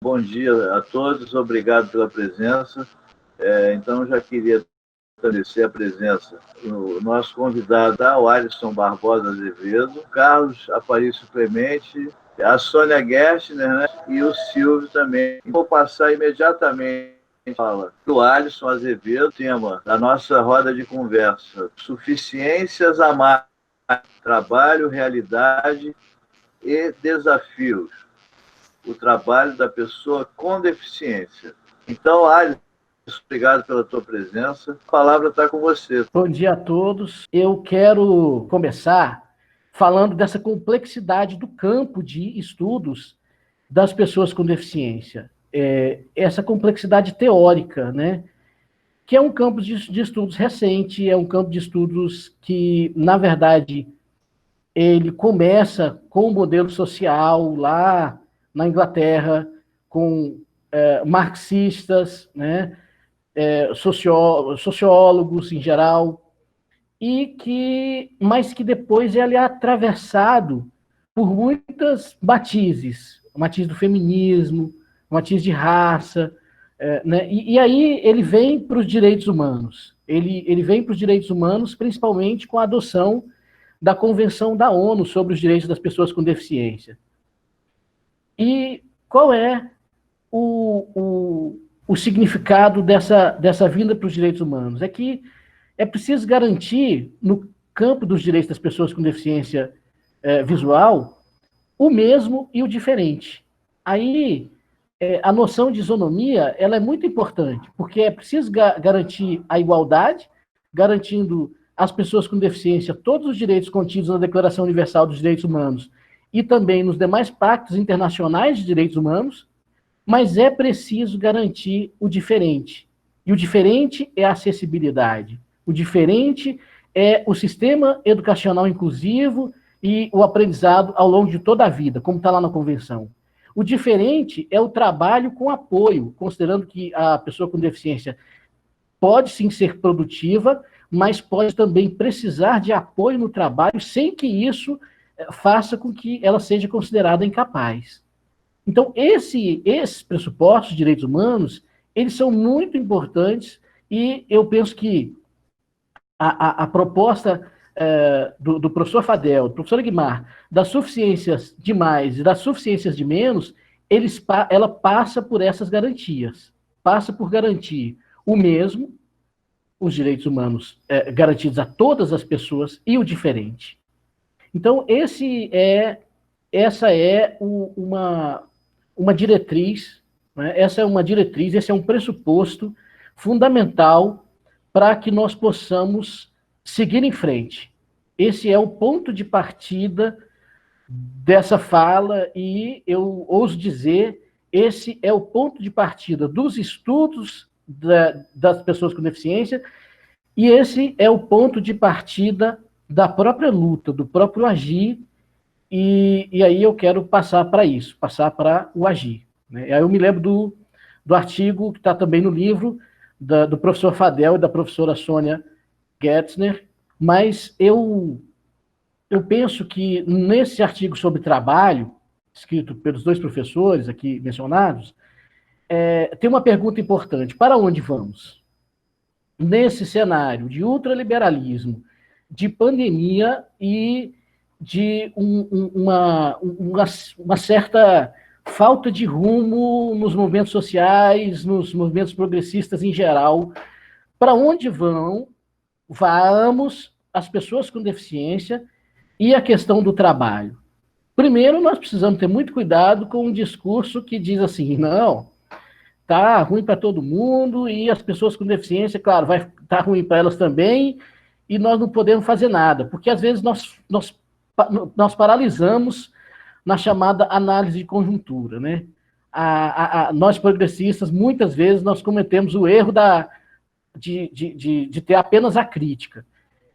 Bom dia a todos, obrigado pela presença. Então, já queria agradecer a presença do nosso convidado, o Alisson Barbosa Azevedo, Carlos Aparício Clemente, a Sônia Gerstner, né? E o Silvio também. Vou passar imediatamente a fala do Alisson Azevedo, tema da nossa roda de conversa: suficiências a mais, trabalho, realidade e desafios. O trabalho da pessoa com deficiência. Então, Alisson, obrigado pela tua presença. A palavra está com você. Bom dia a todos. Eu quero começar falando dessa complexidade do campo de estudos das pessoas com deficiência. Essa complexidade teórica, né? Que é um campo de estudos recente, é um campo de estudos que, na verdade, ele começa com o modelo social lá na Inglaterra, com marxistas, né? Sociólogos em geral, mas que depois ele é atravessado por muitas matizes, o matiz do feminismo, o matiz de raça, né? E aí ele vem para os direitos humanos. Ele vem para os direitos humanos principalmente com a adoção da Convenção da ONU sobre os Direitos das Pessoas com Deficiência. E qual é o significado dessa vinda para os direitos humanos? É que é preciso garantir, no campo dos direitos das pessoas com deficiência visual, o mesmo e o diferente. Aí, a noção de isonomia ela é muito importante, porque é preciso garantir a igualdade, garantindo às pessoas com deficiência todos os direitos contidos na Declaração Universal dos Direitos Humanos e também nos demais pactos internacionais de direitos humanos, mas é preciso garantir o diferente. E o diferente é a acessibilidade. O diferente é o sistema educacional inclusivo e o aprendizado ao longo de toda a vida, como está lá na Convenção. O diferente é o trabalho com apoio, considerando que a pessoa com deficiência pode sim ser produtiva, mas pode também precisar de apoio no trabalho sem que isso faça com que ela seja considerada incapaz. Então, esses pressupostos de direitos humanos, eles são muito importantes e eu penso que a proposta do professor Fadel, do professor Aguimar, das suficiências de mais e das suficiências de menos, ela passa por essas garantias. Passa por garantir o mesmo, os direitos humanos garantidos a todas as pessoas e o diferente. Então, essa é uma diretriz, né? Essa é uma diretriz, esse é um pressuposto fundamental para que nós possamos seguir em frente. Esse é o ponto de partida dessa fala e eu ouso dizer, esse é o ponto de partida dos estudos das pessoas com deficiência e esse é o ponto de partida da própria luta, do próprio agir. E aí eu quero passar para isso, passar para o agir. Né? Aí eu me lembro do artigo que está também no livro do professor Fadel e da professora Sônia Gerstner, mas eu penso que nesse artigo sobre trabalho, escrito pelos dois professores aqui mencionados, tem uma pergunta importante: para onde vamos? Nesse cenário de ultraliberalismo, de pandemia e de uma certa falta de rumo nos movimentos sociais, nos movimentos progressistas em geral. Para onde vamos as pessoas com deficiência e a questão do trabalho? Primeiro, nós precisamos ter muito cuidado com um discurso que diz assim, não, tá ruim para todo mundo e as pessoas com deficiência, claro, vai estar ruim para elas também e nós não podemos fazer nada, porque às vezes nós paralisamos na chamada análise de conjuntura, né? Nós progressistas, muitas vezes, nós cometemos o erro de ter apenas a crítica.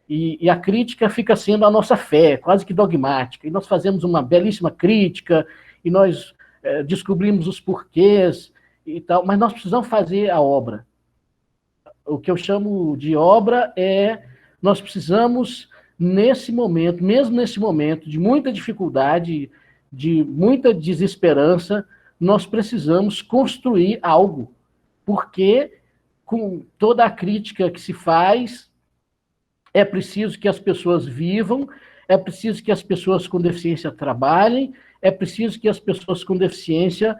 E a crítica fica sendo a nossa fé, quase que dogmática. E nós fazemos uma belíssima crítica, e nós descobrimos os porquês e tal, mas nós precisamos fazer a obra. O que eu chamo de obra nós precisamos, nesse momento, mesmo nesse momento de muita dificuldade, de muita desesperança, nós precisamos construir algo, porque com toda a crítica que se faz, é preciso que as pessoas vivam, é preciso que as pessoas com deficiência trabalhem, é preciso que as pessoas com deficiência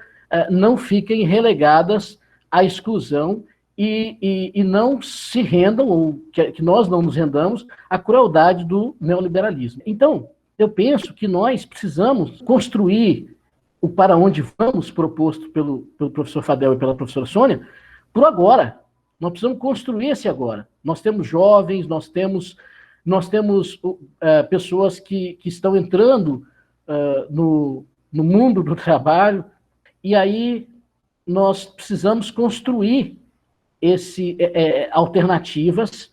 não fiquem relegadas à exclusão e não se rendam, ou que nós não nos rendamos, à crueldade do neoliberalismo. Então, eu penso que nós precisamos construir o para onde vamos proposto pelo professor Fadel e pela professora Sônia, por agora. Nós precisamos construir esse agora. Nós temos jovens, nós temos pessoas que estão entrando no mundo do trabalho, e aí nós precisamos construir alternativas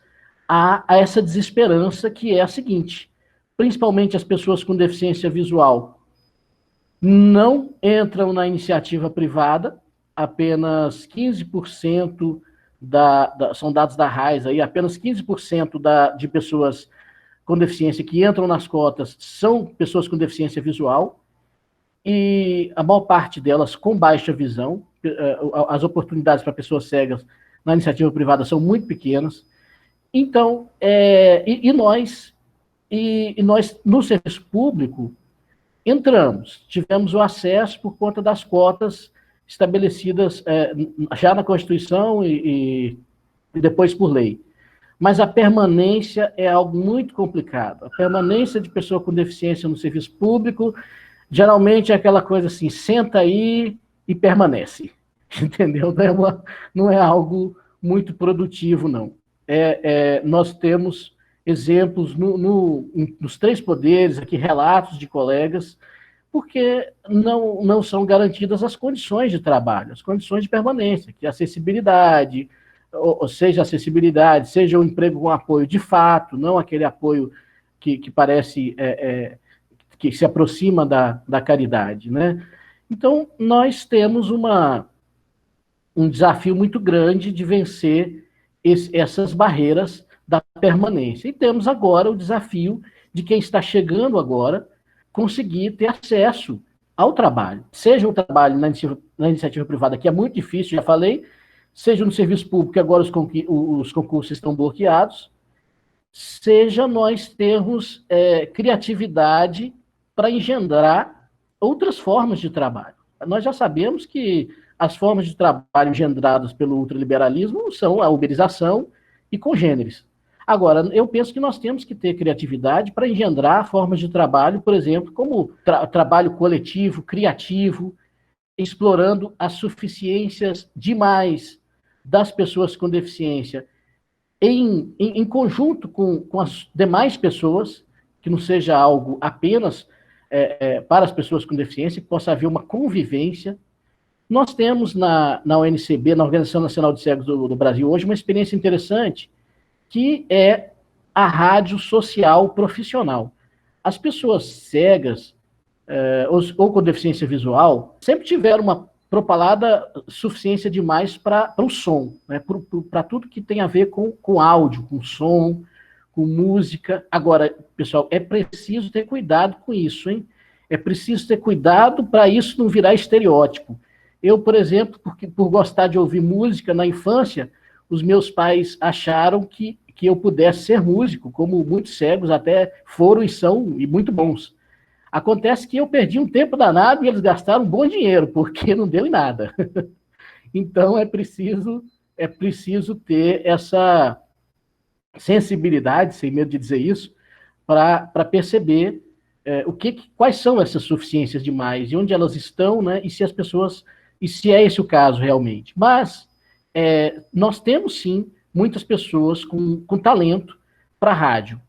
a essa desesperança, que é a seguinte: principalmente as pessoas com deficiência visual não entram na iniciativa privada, apenas 15% são dados da RAIS, aí, apenas 15% de pessoas com deficiência que entram nas cotas são pessoas com deficiência visual, e a maior parte delas com baixa visão. As oportunidades para pessoas cegas na iniciativa privada são muito pequenas. Então, nós, no serviço público, tivemos o acesso por conta das cotas estabelecidas já na Constituição e depois por lei. Mas a permanência é algo muito complicado. A permanência de pessoa com deficiência no serviço público, geralmente é aquela coisa assim: senta aí e permanece. Entendeu? Não é algo muito produtivo, não. Nós temos exemplos nos três poderes, aqui relatos de colegas, porque não são garantidas as condições de trabalho, as condições de permanência, que é acessibilidade, ou seja, acessibilidade, seja um emprego com apoio de fato, não aquele apoio que parece que se aproxima da caridade, né? Então, nós temos um desafio muito grande de vencer essas barreiras da permanência. E temos agora o desafio de quem está chegando agora conseguir ter acesso ao trabalho. Seja o trabalho na iniciativa privada, que é muito difícil, já falei, seja no serviço público, que agora os concursos estão bloqueados, seja nós termos criatividade para engendrar outras formas de trabalho. Nós já sabemos que as formas de trabalho engendradas pelo ultraliberalismo são a uberização e congêneres. Agora, eu penso que nós temos que ter criatividade para engendrar formas de trabalho, por exemplo, como trabalho coletivo, criativo, explorando as suficiências demais das pessoas com deficiência em conjunto com as demais pessoas, que não seja algo apenas para as pessoas com deficiência, que possa haver uma convivência. Nós temos na ONCB, na Organização Nacional de Cegos do Brasil, hoje, uma experiência interessante, que é a rádio social profissional. As pessoas cegas ou com deficiência visual sempre tiveram uma propalada suficiência demais para o som, né? Para tudo que tem a ver com áudio, com som, com música. Agora, pessoal, é preciso ter cuidado com isso, hein? É preciso ter cuidado para isso não virar estereótipo. Eu, por exemplo, por gostar de ouvir música na infância, os meus pais acharam que eu pudesse ser músico, como muitos cegos até foram e são, e muito bons. Acontece que eu perdi um tempo danado e eles gastaram um bom dinheiro, porque não deu em nada. Então, é preciso ter essa sensibilidade, sem medo de dizer isso, para perceber quais são essas suficiências demais, e onde elas estão, né, e se é esse o caso realmente. Mas nós temos, sim, muitas pessoas com talento para rádio.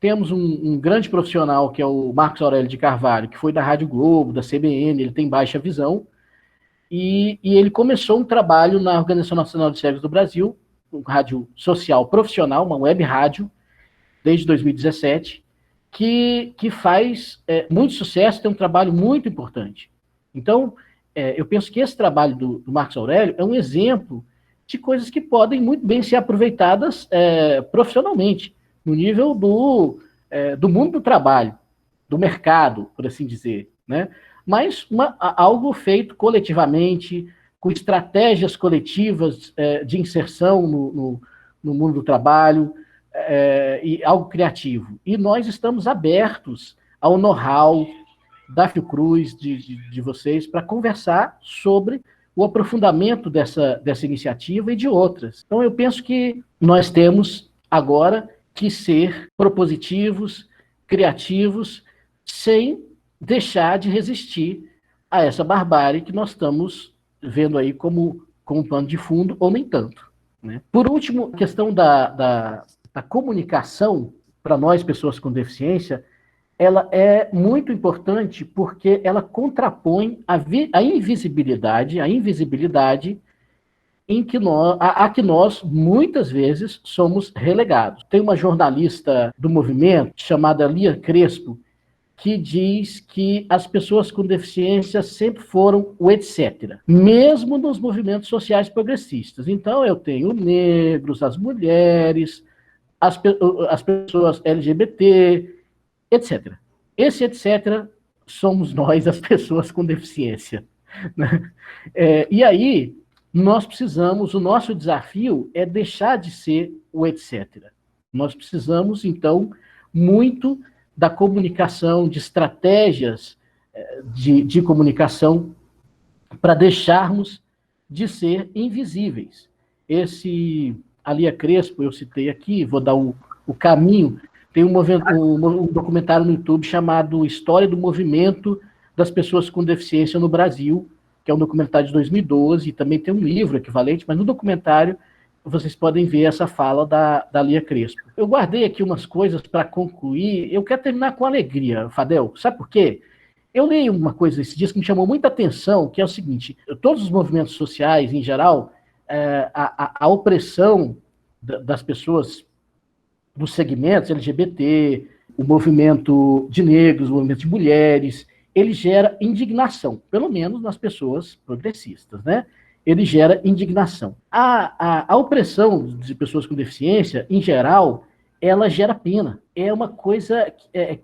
Temos um grande profissional, que é o Marcos Aurélio de Carvalho, que foi da Rádio Globo, da CBN, ele tem baixa visão, e ele começou um trabalho na Organização Nacional de Cegos do Brasil, uma rádio social profissional, uma web rádio, desde 2017, que faz muito sucesso, tem um trabalho muito importante. Então, eu penso que esse trabalho do Marcos Aurélio é um exemplo de coisas que podem muito bem ser aproveitadas profissionalmente, no nível do mundo do trabalho, do mercado, por assim dizer. né? Mas algo feito coletivamente, com estratégias coletivas de inserção no mundo do trabalho, e algo criativo. E nós estamos abertos ao know-how da Fiocruz, de vocês, para conversar sobre o aprofundamento dessa iniciativa e de outras. Então, eu penso que nós temos agora que ser propositivos, criativos, sem deixar de resistir a essa barbárie que nós estamos vendo aí como um pano de fundo, ou nem tanto, né? Por último, a questão da comunicação, para nós, pessoas com deficiência, ela é muito importante porque ela contrapõe a invisibilidade em que que nós, muitas vezes, somos relegados. Tem uma jornalista do movimento, chamada Lia Crespo, que diz que as pessoas com deficiência sempre foram o etc., mesmo nos movimentos sociais progressistas. Então, eu tenho negros, as mulheres, as pessoas LGBT, etc. Esse etc. somos nós, as pessoas com deficiência. Né? E aí, nós precisamos, o nosso desafio é deixar de ser o etc. Nós precisamos, então, muito da comunicação, de estratégias de comunicação para deixarmos de ser invisíveis. A Lia Crespo, eu citei aqui, vou dar o caminho, tem um documentário no YouTube chamado História do Movimento das Pessoas com Deficiência no Brasil, que é um documentário de 2012, e também tem um livro equivalente, mas no documentário vocês podem ver essa fala da Lia Crespo. Eu guardei aqui umas coisas para concluir. Eu quero terminar com alegria, Fadel. Sabe por quê? Eu li uma coisa esses dias que me chamou muita atenção, que é o seguinte: todos os movimentos sociais, em geral, a opressão das pessoas dos segmentos LGBT, o movimento de negros, o movimento de mulheres, ele gera indignação, pelo menos nas pessoas progressistas, né? Ele gera indignação. A opressão de pessoas com deficiência, em geral, ela gera pena. É uma coisa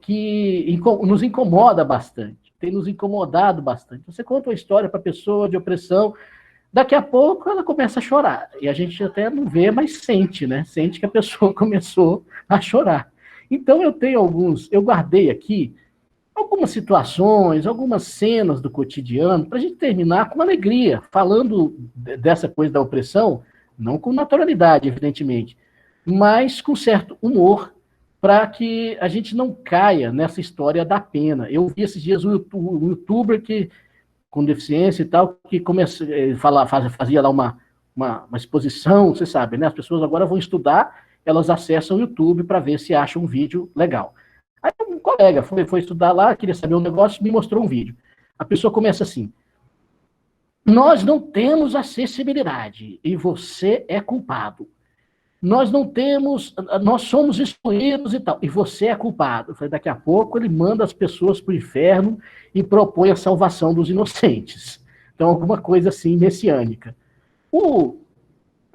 que nos incomoda bastante, tem nos incomodado bastante. Você conta uma história para a pessoa de opressão, daqui a pouco ela começa a chorar. E a gente até não vê, mas sente, né? Sente que a pessoa começou a chorar. Então eu guardei aqui algumas situações, algumas cenas do cotidiano, para a gente terminar com alegria, falando dessa coisa da opressão, não com naturalidade, evidentemente, mas com certo humor, para que a gente não caia nessa história da pena. Eu vi esses dias um youtuber com deficiência e tal, que fazia lá uma exposição, você sabe, né? As pessoas agora vão estudar, elas acessam o YouTube para ver se acham um vídeo legal. Aí um colega foi estudar lá, queria saber um negócio, me mostrou um vídeo. A pessoa começa assim: nós não temos acessibilidade e você é culpado. Nós somos excluídos e tal, e você é culpado. Eu falei, daqui a pouco ele manda as pessoas para o inferno e propõe a salvação dos inocentes. Então, alguma coisa assim messiânica.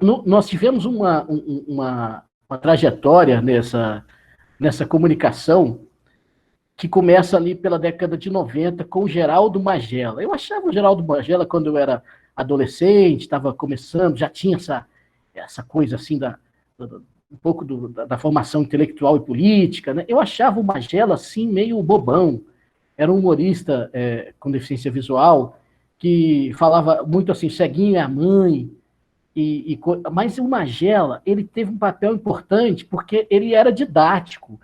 Nós tivemos uma trajetória nessa comunicação que começa ali pela década de 90 com o Geraldo Magela. Eu achava o Geraldo Magela, quando eu era adolescente, estava começando, já tinha essa coisa assim um pouco da formação intelectual e política, né? Eu achava o Magela assim meio bobão. Era um humorista com deficiência visual que falava muito assim, ceguinho é a mãe. Mas o Magela, ele teve um papel importante porque ele era didático.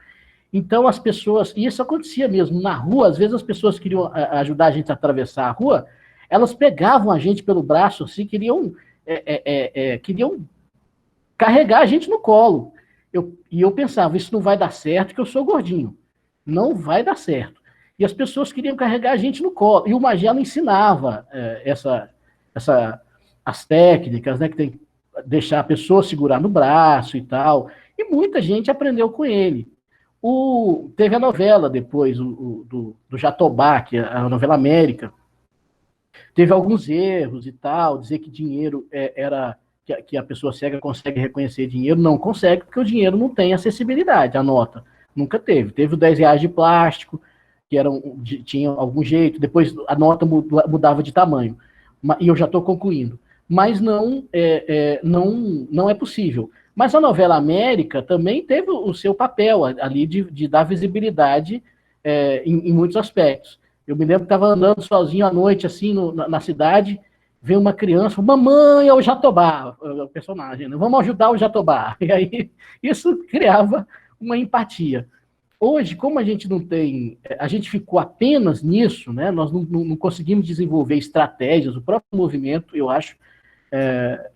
Então as pessoas, e isso acontecia mesmo na rua, às vezes as pessoas queriam ajudar a gente a atravessar a rua, elas pegavam a gente pelo braço assim, queriam carregar a gente no colo. E eu pensava, isso não vai dar certo, porque eu sou gordinho. Não vai dar certo. E as pessoas queriam carregar a gente no colo. E o Magela ensinava as técnicas, né, que tem que deixar a pessoa segurar no braço e tal. E muita gente aprendeu com ele. Teve a novela depois, do Jatobá, que é a novela América. Teve alguns erros e tal, dizer que dinheiro que a pessoa cega consegue reconhecer dinheiro, não consegue, porque o dinheiro não tem acessibilidade, a nota. Nunca teve. Teve o 10 reais de plástico, que tinham algum jeito, depois a nota mudava de tamanho, e eu já estou concluindo. Mas não é possível. Mas a novela América também teve o seu papel ali de dar visibilidade em muitos aspectos. Eu me lembro que estava andando sozinho à noite, assim, na cidade, veio uma criança, mamãe, é o Jatobá, o personagem, né? Vamos ajudar o Jatobá. E aí isso criava uma empatia. Hoje, como a gente não tem, a gente ficou apenas nisso, né? Nós não conseguimos desenvolver estratégias, o próprio movimento, eu acho,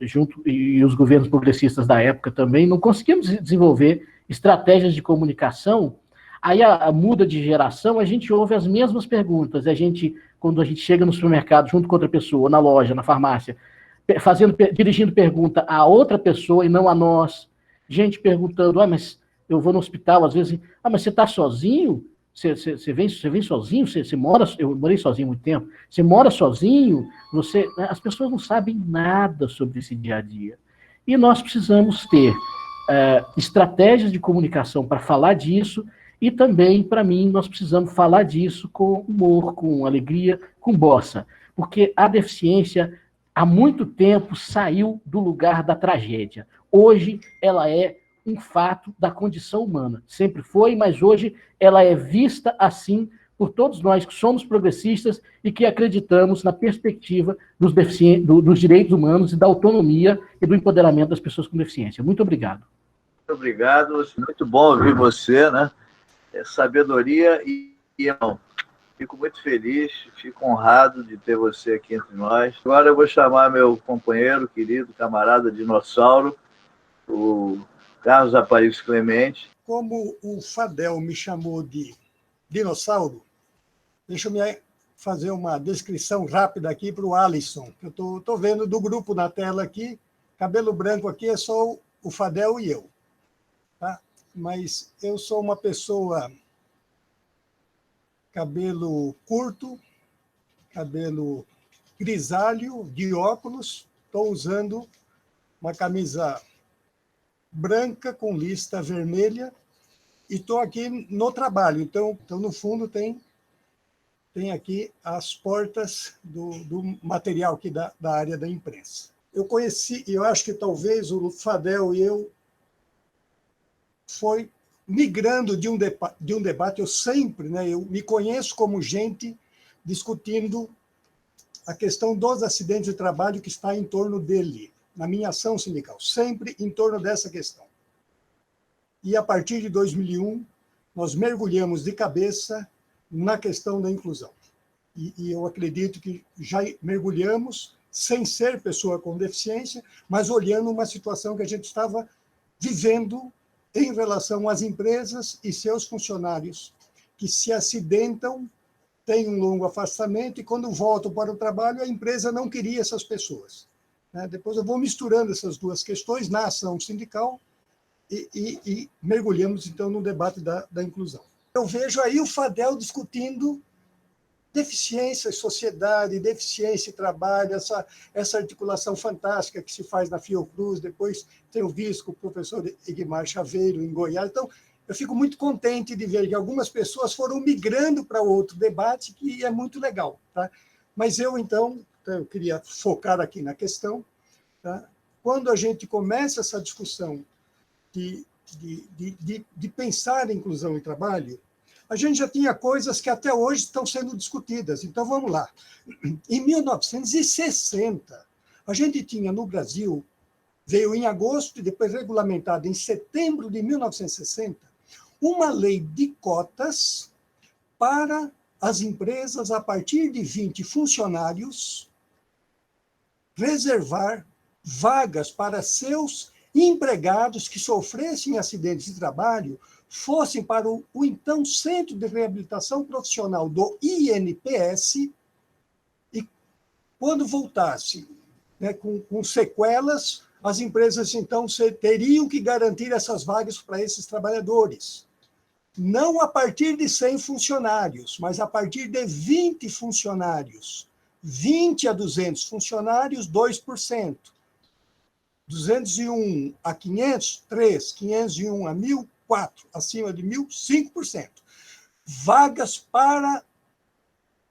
junto, e os governos progressistas da época também, não conseguimos desenvolver estratégias de comunicação. Aí a muda de geração, a gente ouve as mesmas perguntas. Quando a gente chega no supermercado junto com outra pessoa, na loja, na farmácia, dirigindo pergunta a outra pessoa e não a nós. Gente perguntando, mas eu vou no hospital, às vezes, mas você está sozinho? Você vem sozinho? Você mora? Eu morei sozinho há muito tempo. Você mora sozinho? As pessoas não sabem nada sobre esse dia a dia. E nós precisamos ter estratégias de comunicação para falar disso. E também, para mim, nós precisamos falar disso com humor, com alegria, com bossa. Porque a deficiência, há muito tempo, saiu do lugar da tragédia. Hoje, ela é um fato da condição humana. Sempre foi, mas hoje ela é vista assim por todos nós que somos progressistas e que acreditamos na perspectiva dos direitos humanos e da autonomia e do empoderamento das pessoas com deficiência. Muito obrigado. Muito obrigado. Muito bom ouvir você, né? Sabedoria não. Fico muito feliz, fico honrado de ter você aqui entre nós. Agora eu vou chamar meu companheiro, querido, camarada dinossauro, o Carlos Aparício Clemente. Como o Fadel me chamou de dinossauro, deixa eu me fazer uma descrição rápida aqui para o Alisson, que eu estou vendo do grupo na tela aqui, cabelo branco aqui é só o Fadel e eu. Tá? Mas eu sou uma pessoa cabelo curto, cabelo grisalho, de óculos, estou usando uma camisa branca com lista vermelha e estou aqui no trabalho. Então, no fundo, tem aqui as portas do material aqui da área da imprensa. Eu acho que talvez o Fadel e eu foi migrando de um debate, eu sempre, né, eu me conheço como gente discutindo a questão dos acidentes de trabalho que está em torno dele, na minha ação sindical, sempre em torno dessa questão. E a partir de 2001, nós mergulhamos de cabeça na questão da inclusão. E eu acredito que já mergulhamos sem ser pessoa com deficiência, mas olhando uma situação que a gente estava vivendo em relação às empresas e seus funcionários, que se acidentam, têm um longo afastamento e, quando voltam para o trabalho, a empresa não queria essas pessoas. Depois eu vou misturando essas duas questões na ação sindical e mergulhamos, então, no debate da inclusão. Eu vejo aí o Fadel discutindo deficiência e sociedade, deficiência e trabalho, essa articulação fantástica que se faz na Fiocruz, depois tenho visto com o professor Egmar Chaveiro, em Goiás. Então, eu fico muito contente de ver que algumas pessoas foram migrando para outro debate, que é muito legal. Tá? Mas então, eu queria focar aqui na questão. Tá? Quando a gente começa essa discussão de pensar em inclusão e trabalho, a gente já tinha coisas que até hoje estão sendo discutidas. Então, vamos lá. Em 1960, a gente tinha no Brasil, veio em agosto e depois regulamentada em setembro de 1960, uma lei de cotas para as empresas, a partir de 20 funcionários, reservar vagas para seus empregados que sofressem acidentes de trabalho, fossem para o então Centro de Reabilitação Profissional do INPS e, quando voltasse, né, com sequelas, as empresas, então, teriam que garantir essas vagas para esses trabalhadores. Não a partir de 100 funcionários, mas a partir de 20 funcionários. 20 a 200 funcionários, 2%. 201 a 500, 3. 501 a 1.000, 4. Acima de 1.000, 5%. vagas para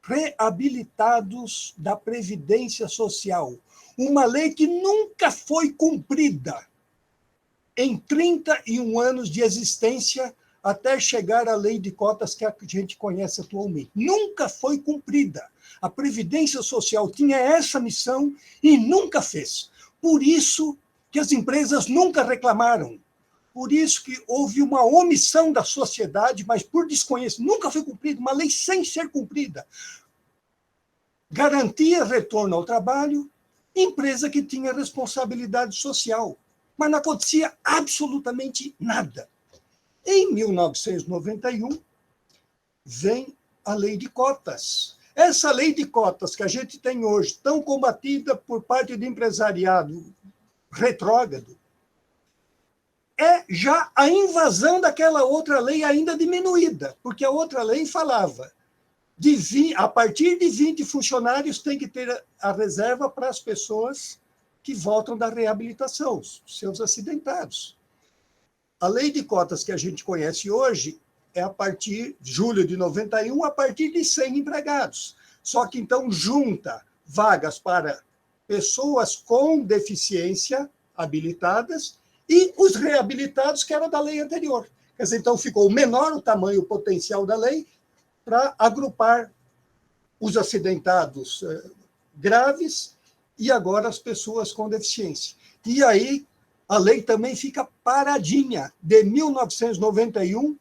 reabilitados da Previdência Social. Uma lei que nunca foi cumprida em 31 anos de existência, até chegar à lei de cotas que a gente conhece atualmente. Nunca foi cumprida. A Previdência Social tinha essa missão e nunca fez. Por isso que as empresas nunca reclamaram. Por isso que houve uma omissão da sociedade, mas por desconhecimento. Nunca foi cumprida, uma lei sem ser cumprida. Garantia retorno ao trabalho, empresa que tinha responsabilidade social. Mas não acontecia absolutamente nada. Em 1991, vem a lei de cotas. Essa lei de cotas que a gente tem hoje, tão combatida por parte do empresariado retrógrado, é já a invasão daquela outra lei ainda diminuída, porque a outra lei falava a partir de 20 funcionários tem que ter a reserva para as pessoas que voltam da reabilitação, os seus acidentados. A lei de cotas que a gente conhece hoje é a partir de julho de 91, a partir de 100 empregados. Só que, então, junta vagas para pessoas com deficiência habilitadas e os reabilitados, que era da lei anterior. Quer dizer, então, ficou menor o tamanho, o potencial da lei para agrupar os acidentados graves e agora as pessoas com deficiência. E aí, a lei também fica paradinha, de 1991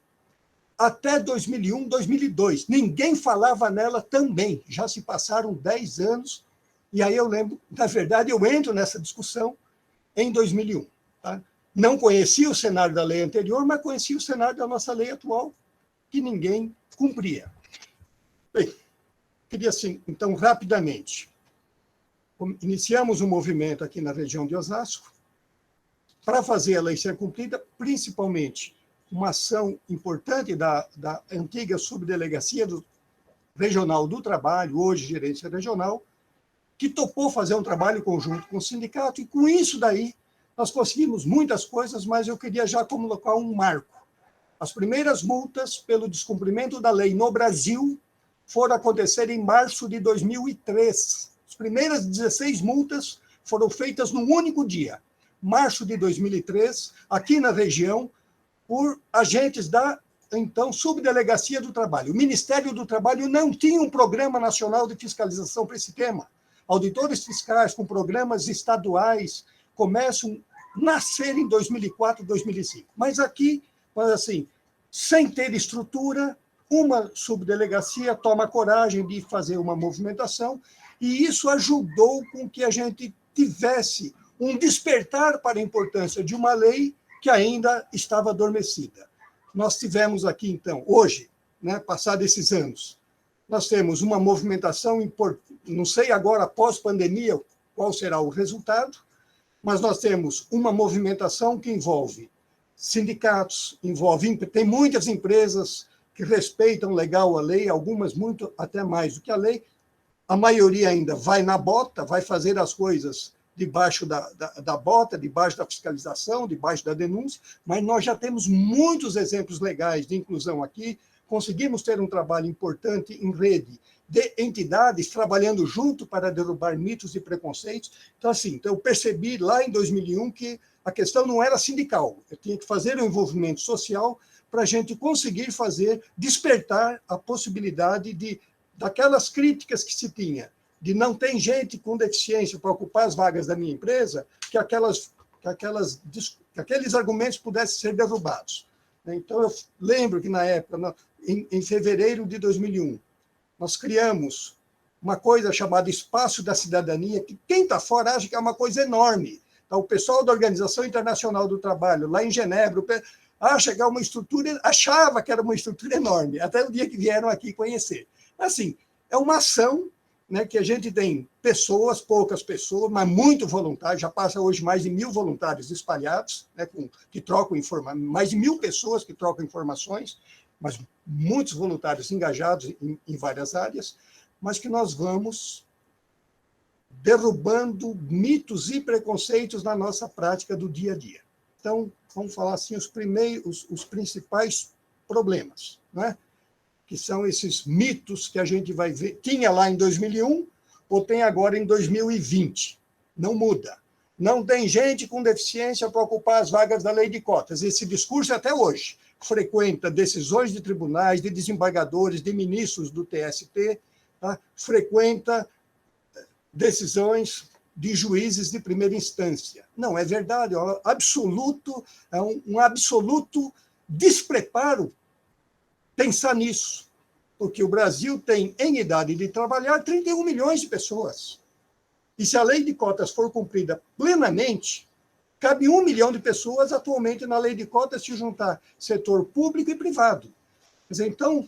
até 2001, 2002. Ninguém falava nela também. Já se passaram 10 anos, e aí eu lembro, na verdade, eu entro nessa discussão em 2001. Tá? Não conhecia o cenário da lei anterior, mas conhecia o cenário da nossa lei atual, que ninguém cumpria. Bem, queria, assim, então, rapidamente, iniciamos um movimento aqui na região de Osasco, para fazer a lei ser cumprida, principalmente uma ação importante da antiga Subdelegacia Regional do Trabalho, hoje Gerência Regional, que topou fazer um trabalho conjunto com o sindicato, e com isso daí nós conseguimos muitas coisas, mas eu queria já colocar um marco. As primeiras multas pelo descumprimento da lei no Brasil foram acontecer em março de 2003. As primeiras 16 multas foram feitas num único dia, março de 2003, aqui na região, por agentes da, então, Subdelegacia do Trabalho. O Ministério do Trabalho não tinha um programa nacional de fiscalização para esse tema. Auditores fiscais com programas estaduais começam a nascer em 2004, 2005. Mas aqui, assim, sem ter estrutura, uma subdelegacia toma coragem de fazer uma movimentação, e isso ajudou com que a gente tivesse um despertar para a importância de uma lei que ainda estava adormecida. Nós tivemos aqui, então, hoje, né, passados esses anos, nós temos uma movimentação importante, não sei agora, pós-pandemia, qual será o resultado, mas nós temos uma movimentação que envolve sindicatos, tem muitas empresas que respeitam legal a lei, algumas muito até mais do que a lei, a maioria ainda vai na bota, vai fazer as coisas debaixo da bota, debaixo da fiscalização, debaixo da denúncia, mas nós já temos muitos exemplos legais de inclusão aqui, conseguimos ter um trabalho importante em rede de entidades trabalhando junto para derrubar mitos e preconceitos. Então, assim, eu percebi lá em 2001 que a questão não era sindical, eu tinha que fazer um envolvimento social para a gente conseguir despertar a possibilidade daquelas críticas que se tinha, de não ter gente com deficiência para ocupar as vagas da minha empresa, que aqueles argumentos pudessem ser derrubados. Então, eu lembro que, na época, em fevereiro de 2001, nós criamos uma coisa chamada Espaço da Cidadania, que quem está fora acha que é uma coisa enorme. Então, o pessoal da Organização Internacional do Trabalho, lá em Genebra, achava que era uma estrutura enorme, até o dia que vieram aqui conhecer. Assim, é uma ação, né, que a gente tem poucas pessoas, mas muito voluntários, já passa hoje mais de 1.000 voluntários espalhados, né, que trocam informações, mais de 1.000 pessoas que trocam informações, mas muitos voluntários engajados em várias áreas, mas que nós vamos derrubando mitos e preconceitos na nossa prática do dia a dia. Então, vamos falar assim, os principais problemas, né? que são esses mitos que a gente vai ver. Tinha lá em 2001 ou tem agora em 2020. Não muda. Não tem gente com deficiência para ocupar as vagas da lei de cotas. Esse discurso até hoje frequenta decisões de tribunais, de desembargadores, de ministros do TST, tá? Frequenta decisões de juízes de primeira instância. Não, é verdade, é um absoluto despreparo pensar nisso, porque o Brasil tem, em idade de trabalhar, 31 milhões de pessoas. E se a lei de cotas for cumprida plenamente, cabe 1 milhão de pessoas atualmente na lei de cotas, se juntar setor público e privado. Quer dizer, então,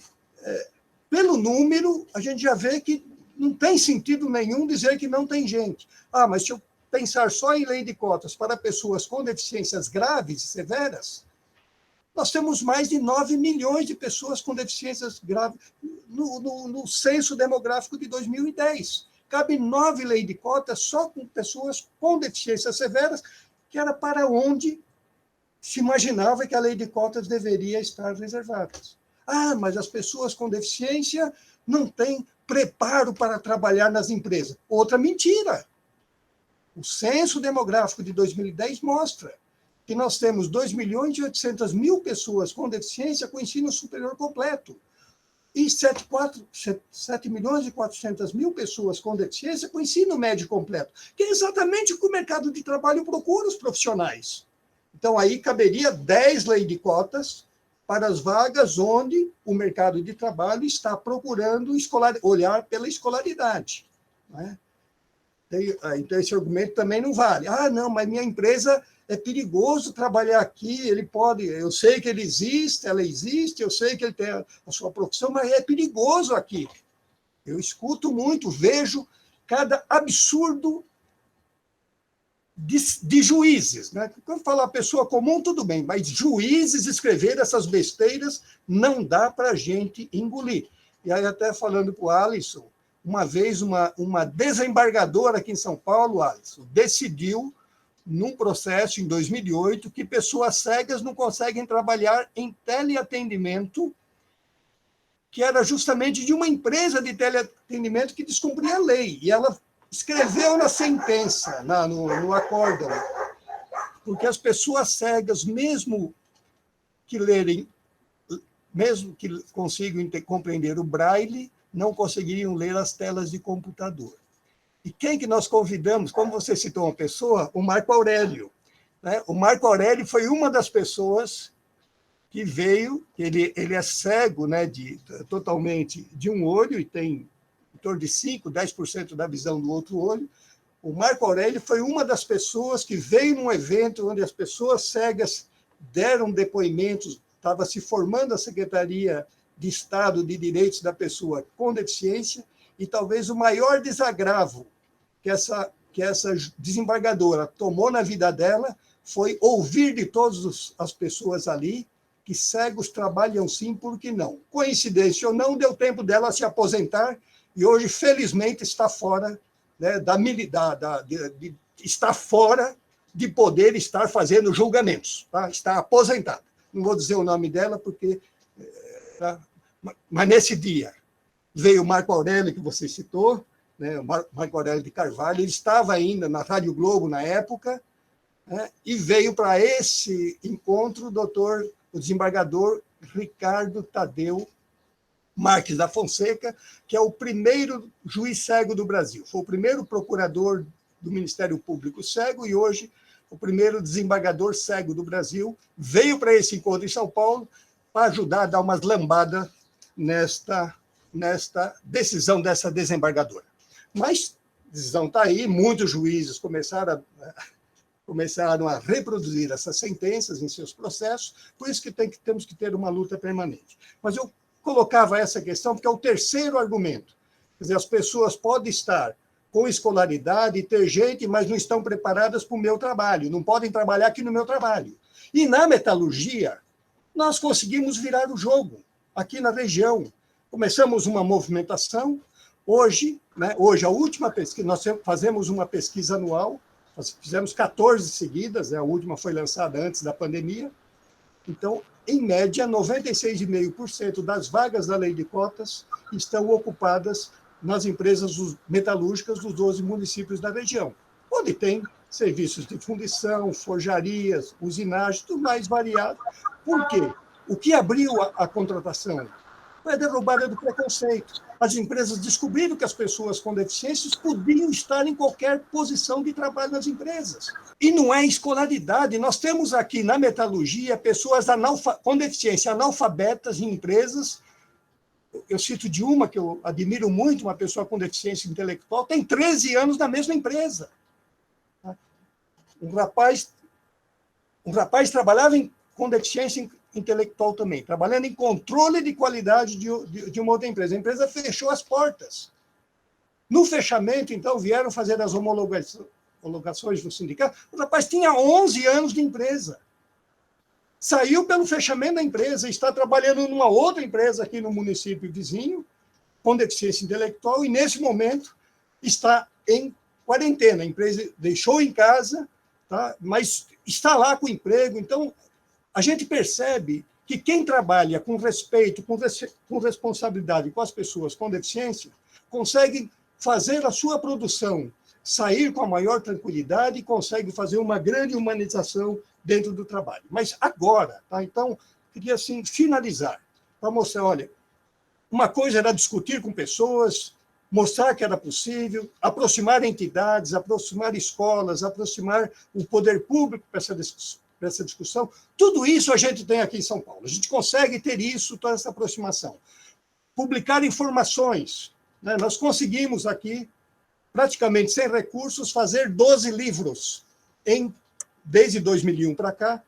pelo número, a gente já vê que não tem sentido nenhum dizer que não tem gente. Ah, mas se eu pensar só em lei de cotas para pessoas com deficiências graves e severas, nós temos mais de 9 milhões de pessoas com deficiências graves no censo demográfico de 2010. Cabe 9 leis de cotas só com pessoas com deficiências severas, que era para onde se imaginava que a lei de cotas deveria estar reservada. Ah, mas as pessoas com deficiência não têm preparo para trabalhar nas empresas. Outra mentira. O censo demográfico de 2010 mostra que nós temos 2.800.000 pessoas com deficiência com ensino superior completo e 7.400.000 pessoas com deficiência com ensino médio completo, que é exatamente o que o mercado de trabalho procura os profissionais. Então, aí caberia 10 leis de cotas para as vagas onde o mercado de trabalho está procurando olhar pela escolaridade. Né? Então, esse argumento também não vale. Ah, não, mas minha empresa é perigoso trabalhar aqui, ele pode, eu sei que ele existe, ela existe, eu sei que ele tem a sua profissão, mas é perigoso aqui. Eu escuto muito, vejo cada absurdo de juízes. Né? Quando falar pessoa comum, tudo bem, mas juízes escrever essas besteiras não dá para a gente engolir. E aí, até falando para o Alisson, uma vez uma desembargadora aqui em São Paulo, Alisson, decidiu, num processo em 2008, que pessoas cegas não conseguem trabalhar em teleatendimento, que era justamente de uma empresa de teleatendimento que descumpria a lei. E ela escreveu na sentença, no acórdão, porque as pessoas cegas, mesmo que consigam compreender o braille, não conseguiriam ler as telas de computador. E quem que nós convidamos? Como você citou uma pessoa, o Marco Aurélio. Né? O Marco Aurélio foi uma das pessoas que veio, ele é cego, né, totalmente de um olho, e tem em torno de 5%, 10% da visão do outro olho. O Marco Aurélio foi uma das pessoas que veio num evento onde as pessoas cegas deram depoimentos, estava se formando a Secretaria de Estado de Direitos da Pessoa com Deficiência, e talvez o maior desagravo que essa desembargadora tomou na vida dela foi ouvir de todas as pessoas ali que cegos trabalham sim, por que não? Coincidência ou não, deu tempo dela se aposentar e hoje, felizmente, está fora, né, está fora de poder estar fazendo julgamentos. Tá? Está aposentada. Não vou dizer o nome dela, porque... Mas nesse dia veio o Marco Aurélio, que você citou, né, o Marco Aurélio de Carvalho, ele estava ainda na Rádio Globo na época, né, e veio para esse encontro o desembargador Ricardo Tadeu Marques da Fonseca, que é o primeiro juiz cego do Brasil. Foi o primeiro procurador do Ministério Público cego e hoje o primeiro desembargador cego do Brasil. Veio para esse encontro em São Paulo para ajudar a dar umas lambadas nesta decisão dessa desembargadora. Mas a decisão está aí, muitos juízes começaram a reproduzir essas sentenças em seus processos, por isso que temos que ter uma luta permanente. Mas eu colocava essa questão porque é o terceiro argumento. Quer dizer, as pessoas podem estar com escolaridade, ter gente, mas não estão preparadas para o meu trabalho, não podem trabalhar aqui no meu trabalho. E na metalurgia, nós conseguimos virar o jogo, aqui na região. Começamos uma movimentação, hoje, a última pesquisa, nós fazemos uma pesquisa anual, nós fizemos 14 seguidas, a última foi lançada antes da pandemia, então em média, 96,5% das vagas da lei de cotas estão ocupadas nas empresas metalúrgicas dos 12 municípios da região, onde tem serviços de fundição, forjarias, usinagem, tudo mais variado. Por quê? O que abriu a contratação foi a derrubada do preconceito. As empresas descobriram que as pessoas com deficiências podiam estar em qualquer posição de trabalho nas empresas. E não é escolaridade. Nós temos aqui na metalurgia pessoas com deficiência analfabetas em empresas. Eu cito de uma que eu admiro muito, uma pessoa com deficiência intelectual, tem 13 anos na mesma empresa. Um rapaz trabalhava com deficiência intelectual também, trabalhando em controle de qualidade de uma outra empresa. A empresa fechou as portas. No fechamento, então, vieram fazer as homologações do sindicato. O rapaz tinha 11 anos de empresa. Saiu pelo fechamento da empresa, está trabalhando numa outra empresa aqui no município vizinho, com deficiência intelectual, e, nesse momento, está em quarentena. A empresa deixou em casa, tá? Mas está lá com emprego. Então, a gente percebe que quem trabalha com respeito, com responsabilidade com as pessoas com deficiência, consegue fazer a sua produção sair com a maior tranquilidade e consegue fazer uma grande humanização dentro do trabalho. Mas agora, tá? Então, queria assim, finalizar, para mostrar, olha, uma coisa era discutir com pessoas, mostrar que era possível, aproximar entidades, aproximar escolas, aproximar o poder público para essa discussão. Tudo isso a gente tem aqui em São Paulo. A gente consegue ter isso, toda essa aproximação. Publicar informações. Né? Nós conseguimos aqui, praticamente sem recursos, fazer 12 livros desde 2001 para cá,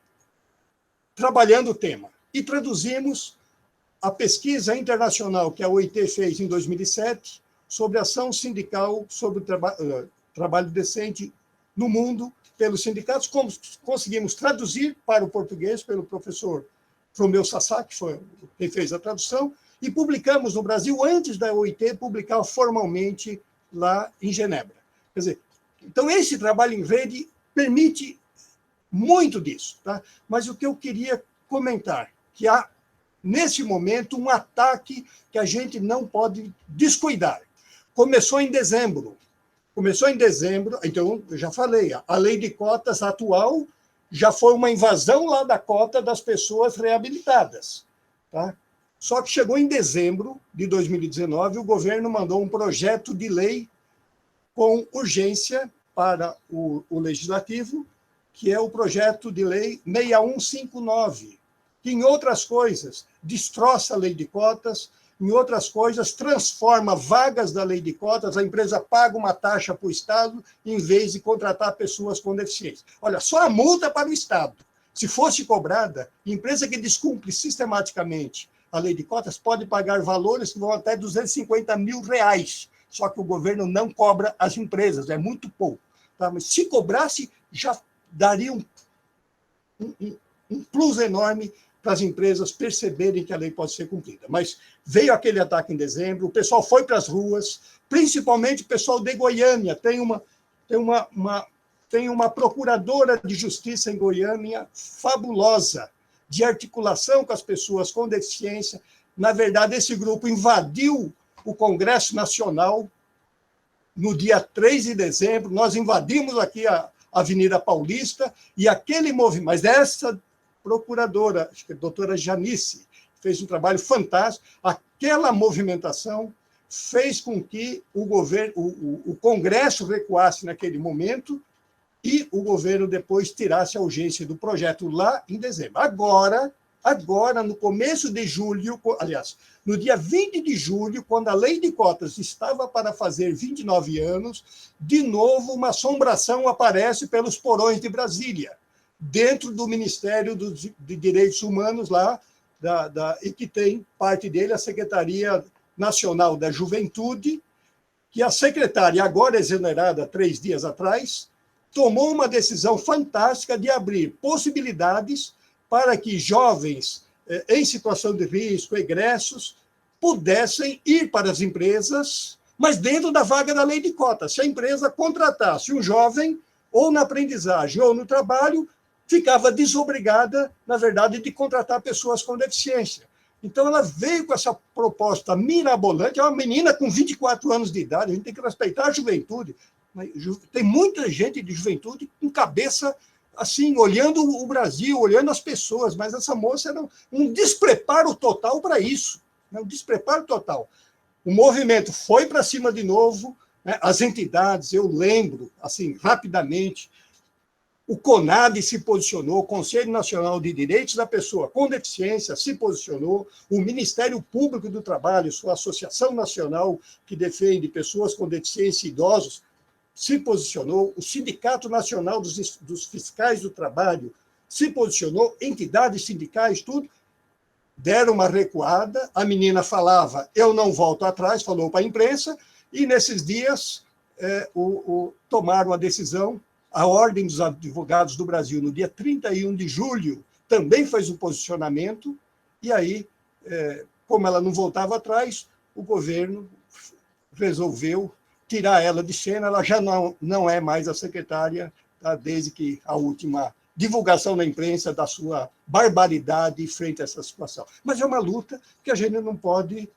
trabalhando o tema. E traduzimos a pesquisa internacional que a OIT fez em 2007 sobre ação sindical sobre o trabalho decente no mundo, pelos sindicatos, como conseguimos traduzir para o português pelo professor Romeu Sassá, que foi quem fez a tradução, e publicamos no Brasil, antes da OIT publicar formalmente lá em Genebra. Quer dizer, então, esse trabalho em rede permite muito disso. Tá? Mas o que eu queria comentar, que há, nesse momento, um ataque que a gente não pode descuidar. Começou em dezembro, então, eu já falei, a lei de cotas atual já foi uma invasão lá da cota das pessoas reabilitadas. Tá? Só que chegou em dezembro de 2019, o governo mandou um projeto de lei com urgência para o Legislativo, que é o projeto de lei 6159, que, em outras coisas, destroça a lei de cotas, em outras coisas, transforma vagas da lei de cotas, a empresa paga uma taxa para o Estado, em vez de contratar pessoas com deficiência. Olha, só a multa para o Estado. Se fosse cobrada, a empresa que descumpre sistematicamente a lei de cotas pode pagar valores que vão até R$250 mil. Só que o governo não cobra as empresas, é muito pouco. Tá? Mas se cobrasse, já daria um plus enorme para as empresas perceberem que a lei pode ser cumprida. Mas veio aquele ataque em dezembro, o pessoal foi para as ruas, principalmente o pessoal de Goiânia. Tem uma procuradora de justiça em Goiânia fabulosa, de articulação com as pessoas com deficiência. Na verdade, esse grupo invadiu o Congresso Nacional no dia 3 de dezembro. Nós invadimos aqui a Avenida Paulista, e aquele movimento, mas essa procuradora, acho que a doutora Janice, fez um trabalho fantástico. Aquela movimentação fez com que o Congresso recuasse naquele momento e o governo depois tirasse a urgência do projeto lá em dezembro. Agora, no começo de julho, aliás, no dia 20 de julho, quando a lei de cotas estava para fazer 29 anos, de novo uma assombração aparece pelos porões de Brasília, dentro do Ministério de Direitos Humanos lá, e que tem parte dele a Secretaria Nacional da Juventude, que a secretária, agora exonerada 3 dias atrás, tomou uma decisão fantástica de abrir possibilidades para que jovens em situação de risco, egressos, pudessem ir para as empresas, mas dentro da vaga da lei de cotas. Se a empresa contratasse um jovem, ou na aprendizagem ou no trabalho, ficava desobrigada, na verdade, de contratar pessoas com deficiência. Então, ela veio com essa proposta mirabolante. É uma menina com 24 anos de idade, a gente tem que respeitar a juventude. Tem muita gente de juventude com cabeça assim, olhando o Brasil, olhando as pessoas, mas essa moça era um despreparo total para isso, né? Um despreparo total. O movimento foi para cima de novo, né? As entidades, eu lembro, assim, rapidamente, o CONADE se posicionou, o Conselho Nacional de Direitos da Pessoa com Deficiência se posicionou, o Ministério Público do Trabalho, sua Associação Nacional que defende pessoas com deficiência e idosos, se posicionou, o Sindicato Nacional dos Fiscais do Trabalho se posicionou, entidades sindicais, tudo, deram uma recuada, a menina falava, eu não volto atrás, falou para a imprensa, e nesses dias tomaram a decisão, a Ordem dos Advogados do Brasil, no dia 31 de julho, também fez um posicionamento, e aí, como ela não voltava atrás, o governo resolveu tirar ela de cena, ela já não é mais a secretária, tá, desde que a última divulgação na imprensa da sua barbaridade frente a essa situação. Mas é uma luta que a gente não pode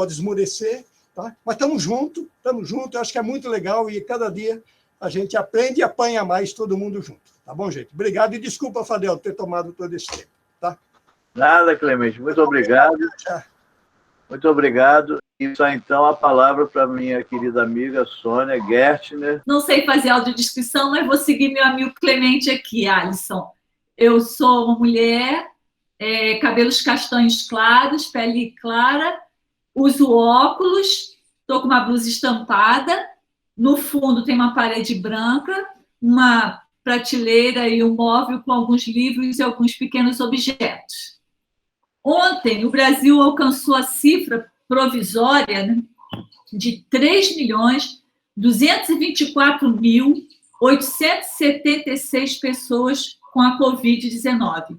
esmorecer, tá? Mas estamos juntos, eu acho que é muito legal e cada dia a gente aprende e apanha mais todo mundo junto. Tá bom, gente? Obrigado e desculpa, Fadel, ter tomado todo esse tempo. Tá? Nada, Clemente, muito obrigado. Muito obrigado. E só então a palavra para minha querida amiga Sônia Gertner. Não sei fazer audiodescrição, mas vou seguir meu amigo Clemente aqui, Alisson. Eu sou uma mulher, cabelos castanhos claros, pele clara, uso óculos, estou com uma blusa estampada, no fundo tem uma parede branca, uma prateleira e um móvel com alguns livros e alguns pequenos objetos. Ontem, o Brasil alcançou a cifra provisória, né, de 3.224.876 pessoas com a Covid-19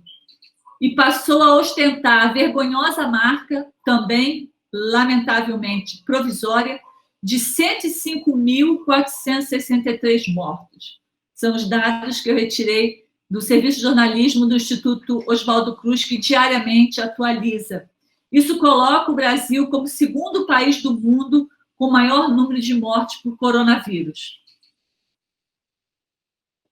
e passou a ostentar a vergonhosa marca, também, lamentavelmente, provisória, de 105.463 mortos. São os dados que eu retirei do Serviço de Jornalismo do Instituto Oswaldo Cruz, que diariamente atualiza. Isso coloca o Brasil como o segundo país do mundo com maior número de mortes por coronavírus.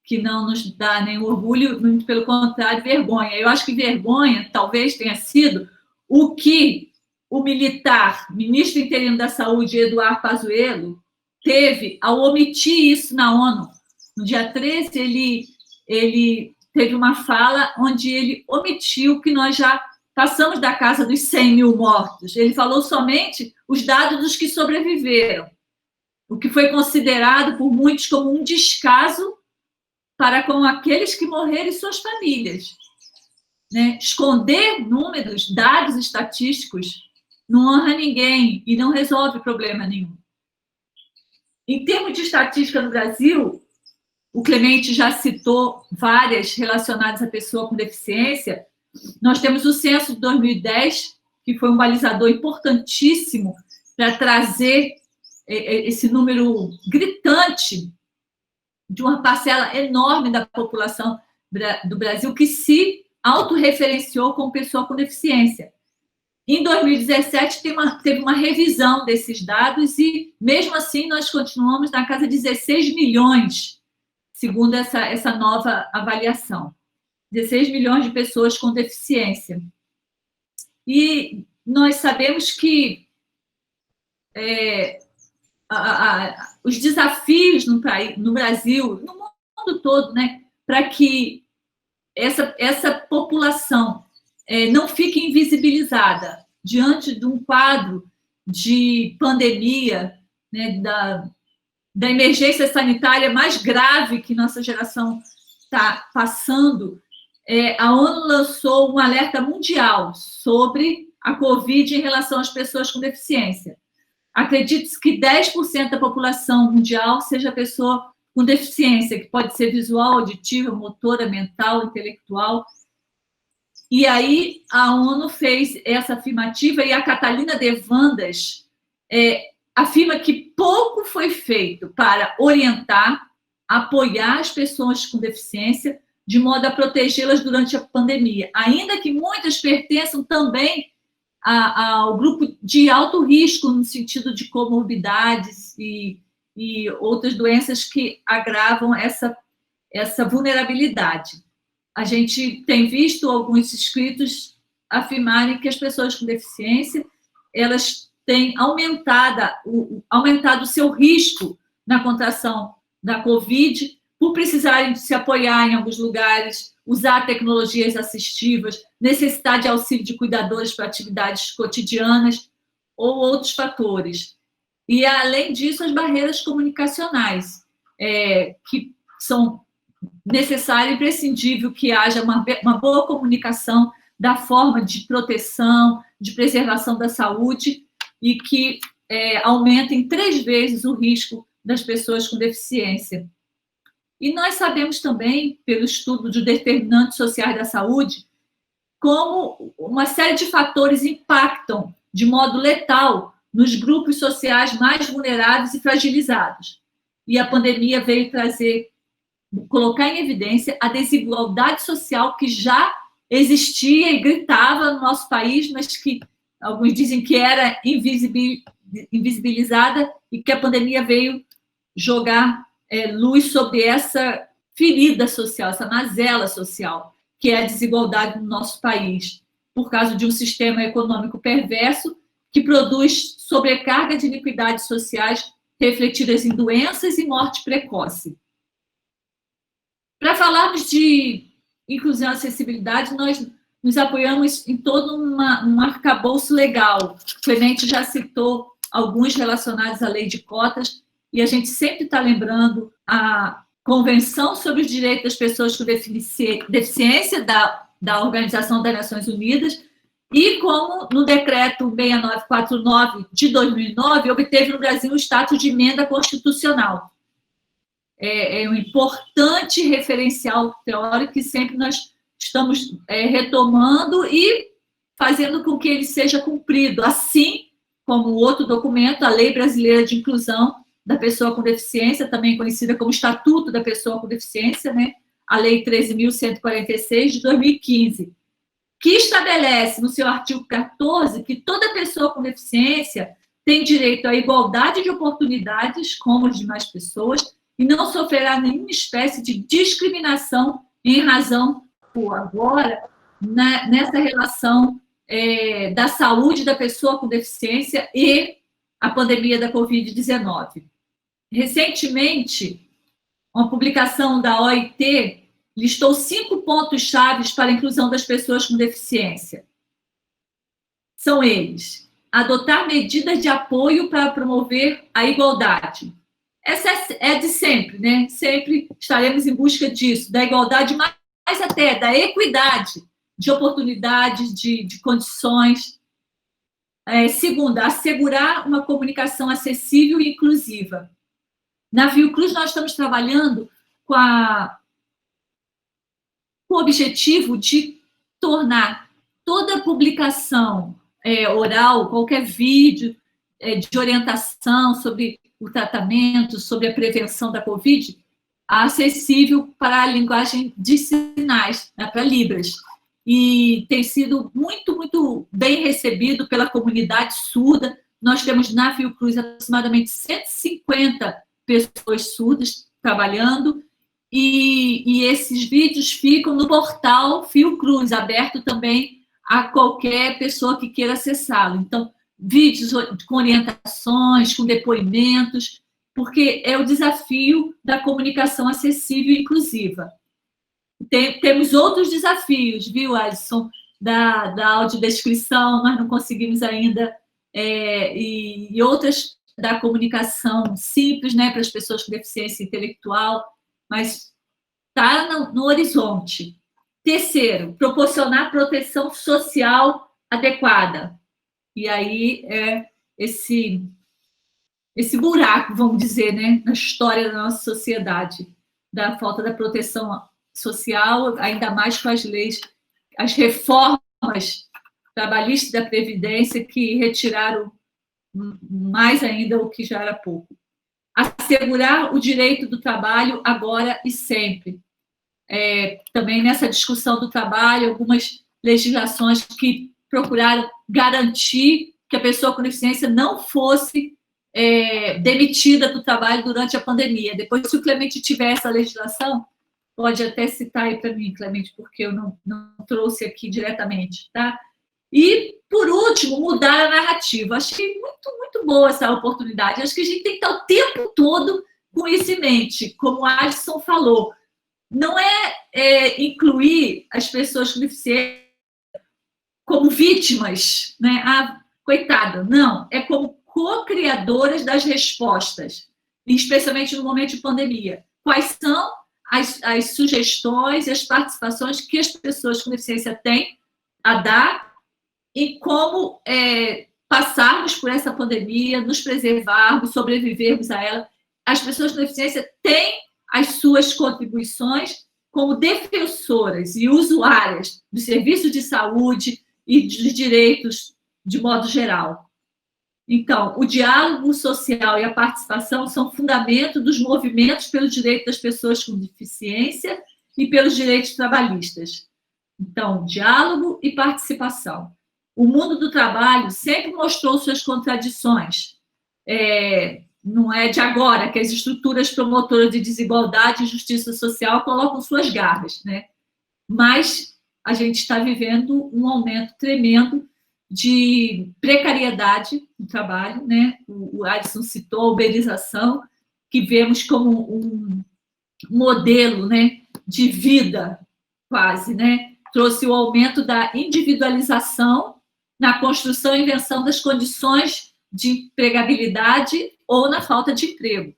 Que não nos dá nem orgulho, muito pelo contrário, vergonha. Eu acho que vergonha talvez tenha sido o que o ministro interino da Saúde, Eduardo Pazuello, teve ao omitir isso na ONU. No dia 13, ele teve uma fala onde ele omitiu que nós já passamos da casa dos 100 mil mortos. Ele falou somente os dados dos que sobreviveram, o que foi considerado por muitos como um descaso para com aqueles que morreram e suas famílias. Né? Esconder números, dados estatísticos, não honra ninguém e não resolve problema nenhum. Em termos de estatística no Brasil, o Clemente já citou várias relacionadas à pessoa com deficiência. Nós temos o censo de 2010, que foi um balizador importantíssimo para trazer esse número gritante de uma parcela enorme da população do Brasil que se autorreferenciou como pessoa com deficiência. Em 2017, teve uma revisão desses dados e, mesmo assim, nós continuamos na casa de 16 milhões, segundo essa nova avaliação. 16 milhões de pessoas com deficiência. E nós sabemos que os desafios no Brasil, no mundo todo, né, para que essa população não fique invisibilizada diante de um quadro de pandemia, né, da emergência sanitária mais grave que nossa geração está passando, a ONU lançou um alerta mundial sobre a Covid em relação às pessoas com deficiência. Acredite-se que 10% da população mundial seja pessoa com deficiência, que pode ser visual, auditiva, motora, mental, intelectual. E aí a ONU fez essa afirmativa e a Catalina Devandas afirma que pouco foi feito para orientar, apoiar as pessoas com deficiência de modo a protegê-las durante a pandemia, ainda que muitas pertençam também ao grupo de alto risco, no sentido de comorbidades e outras doenças que agravam essa vulnerabilidade. A gente tem visto alguns escritos afirmarem que as pessoas com deficiência, elas têm aumentado o seu risco na contração da Covid, por precisarem de se apoiar em alguns lugares, usar tecnologias assistivas, necessitar de auxílio de cuidadores para atividades cotidianas ou outros fatores. E, além disso, as barreiras comunicacionais, que são necessárias e imprescindível que haja uma boa comunicação da forma de proteção, de preservação da saúde e que aumentem 3 vezes o risco das pessoas com deficiência. E nós sabemos também, pelo estudo de determinantes sociais da saúde, como uma série de fatores impactam de modo letal nos grupos sociais mais vulneráveis e fragilizados. E a pandemia veio colocar em evidência a desigualdade social que já existia e gritava no nosso país, mas que alguns dizem que era invisibilizada e que a pandemia veio jogar luz sobre essa ferida social, essa mazela social, que é a desigualdade no nosso país, por causa de um sistema econômico perverso que produz sobrecarga de iniquidades sociais refletidas em doenças e morte precoce. Para falarmos de inclusão e acessibilidade, nós nos apoiamos em todo um arcabouço legal. O Clemente já citou alguns relacionados à lei de cotas, e a gente sempre está lembrando a Convenção sobre os Direitos das Pessoas com Deficiência da Organização das Nações Unidas, e como no decreto 6949 de 2009 obteve no Brasil o status de emenda constitucional. É um importante referencial teórico que sempre nós estamos retomando e fazendo com que ele seja cumprido, assim como o outro documento, a Lei Brasileira de Inclusão da Pessoa com Deficiência, também conhecida como Estatuto da Pessoa com Deficiência, né? A Lei 13.146, de 2015, que estabelece no seu artigo 14 que toda pessoa com deficiência tem direito à igualdade de oportunidades como as demais pessoas e não sofrerá nenhuma espécie de discriminação em razão, por agora, nessa relação da saúde da pessoa com deficiência e a pandemia da Covid-19. Recentemente, uma publicação da OIT listou 5 pontos chaves para a inclusão das pessoas com deficiência. São eles: adotar medidas de apoio para promover a igualdade. Essa é de sempre, né? Sempre estaremos em busca disso, da igualdade, mais até da equidade de oportunidades, de condições. Segunda, assegurar uma comunicação acessível e inclusiva. Na Fiocruz, nós estamos trabalhando com o objetivo de tornar toda publicação oral, qualquer vídeo de orientação sobre o tratamento, sobre a prevenção da Covid, acessível para a linguagem de sinais, né, para Libras. E tem sido muito, muito bem recebido pela comunidade surda. Nós temos na Fiocruz aproximadamente 150 pessoas surdas trabalhando, e esses vídeos ficam no portal Fiocruz, aberto também a qualquer pessoa que queira acessá-lo. Então, vídeos com orientações, com depoimentos, porque é o desafio da comunicação acessível e inclusiva. Temos outros desafios, viu, Alisson? Da audiodescrição, nós não conseguimos ainda, e outras da comunicação simples, né, para as pessoas com deficiência intelectual, mas está no horizonte. Terceiro, proporcionar proteção social adequada. E aí esse buraco, vamos dizer, né, na história da nossa sociedade, da falta da proteção social, ainda mais com as leis, as reformas trabalhistas da Previdência que retiraram mais ainda o que já era pouco. Assegurar o direito do trabalho agora e sempre. também nessa discussão do trabalho, algumas legislações que procuraram garantir que a pessoa com deficiência não fosse demitida do trabalho durante a pandemia. Depois, se o Clemente tiver essa legislação, pode até citar aí para mim, Clemente, porque eu não trouxe aqui diretamente, tá? E, por último, mudar a narrativa. Achei muito, muito boa essa oportunidade. Acho que a gente tem que estar o tempo todo com isso em mente, como o Alisson falou. Não é incluir as pessoas com deficiência como vítimas, né? Ah, coitada. Não, é como co-criadoras das respostas, especialmente no momento de pandemia. Quais são as sugestões e as participações que as pessoas com deficiência têm a dar e como passarmos por essa pandemia, nos preservarmos, sobrevivermos a ela. As pessoas com deficiência têm as suas contribuições como defensoras e usuárias dos serviços de saúde e dos direitos de modo geral. Então, o diálogo social e a participação são fundamento dos movimentos pelo direito das pessoas com deficiência e pelos direitos trabalhistas. Então, diálogo e participação. O mundo do trabalho sempre mostrou suas contradições. Não é de agora que as estruturas promotoras de desigualdade e justiça social colocam suas garras, né? Mas a gente está vivendo um aumento tremendo de precariedade no trabalho, né? O Alisson citou a uberização, que vemos como um modelo, né, de vida, quase, né? Trouxe o aumento da individualização na construção e invenção das condições de empregabilidade ou na falta de emprego.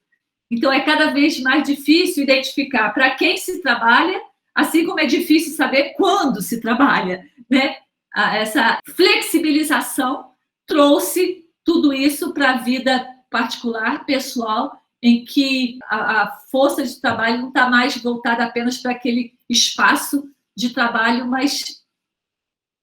Então, é cada vez mais difícil identificar para quem se trabalha, assim como é difícil saber quando se trabalha, né? Essa flexibilização trouxe tudo isso para a vida particular, pessoal, em que a força de trabalho não está mais voltada apenas para aquele espaço de trabalho, mas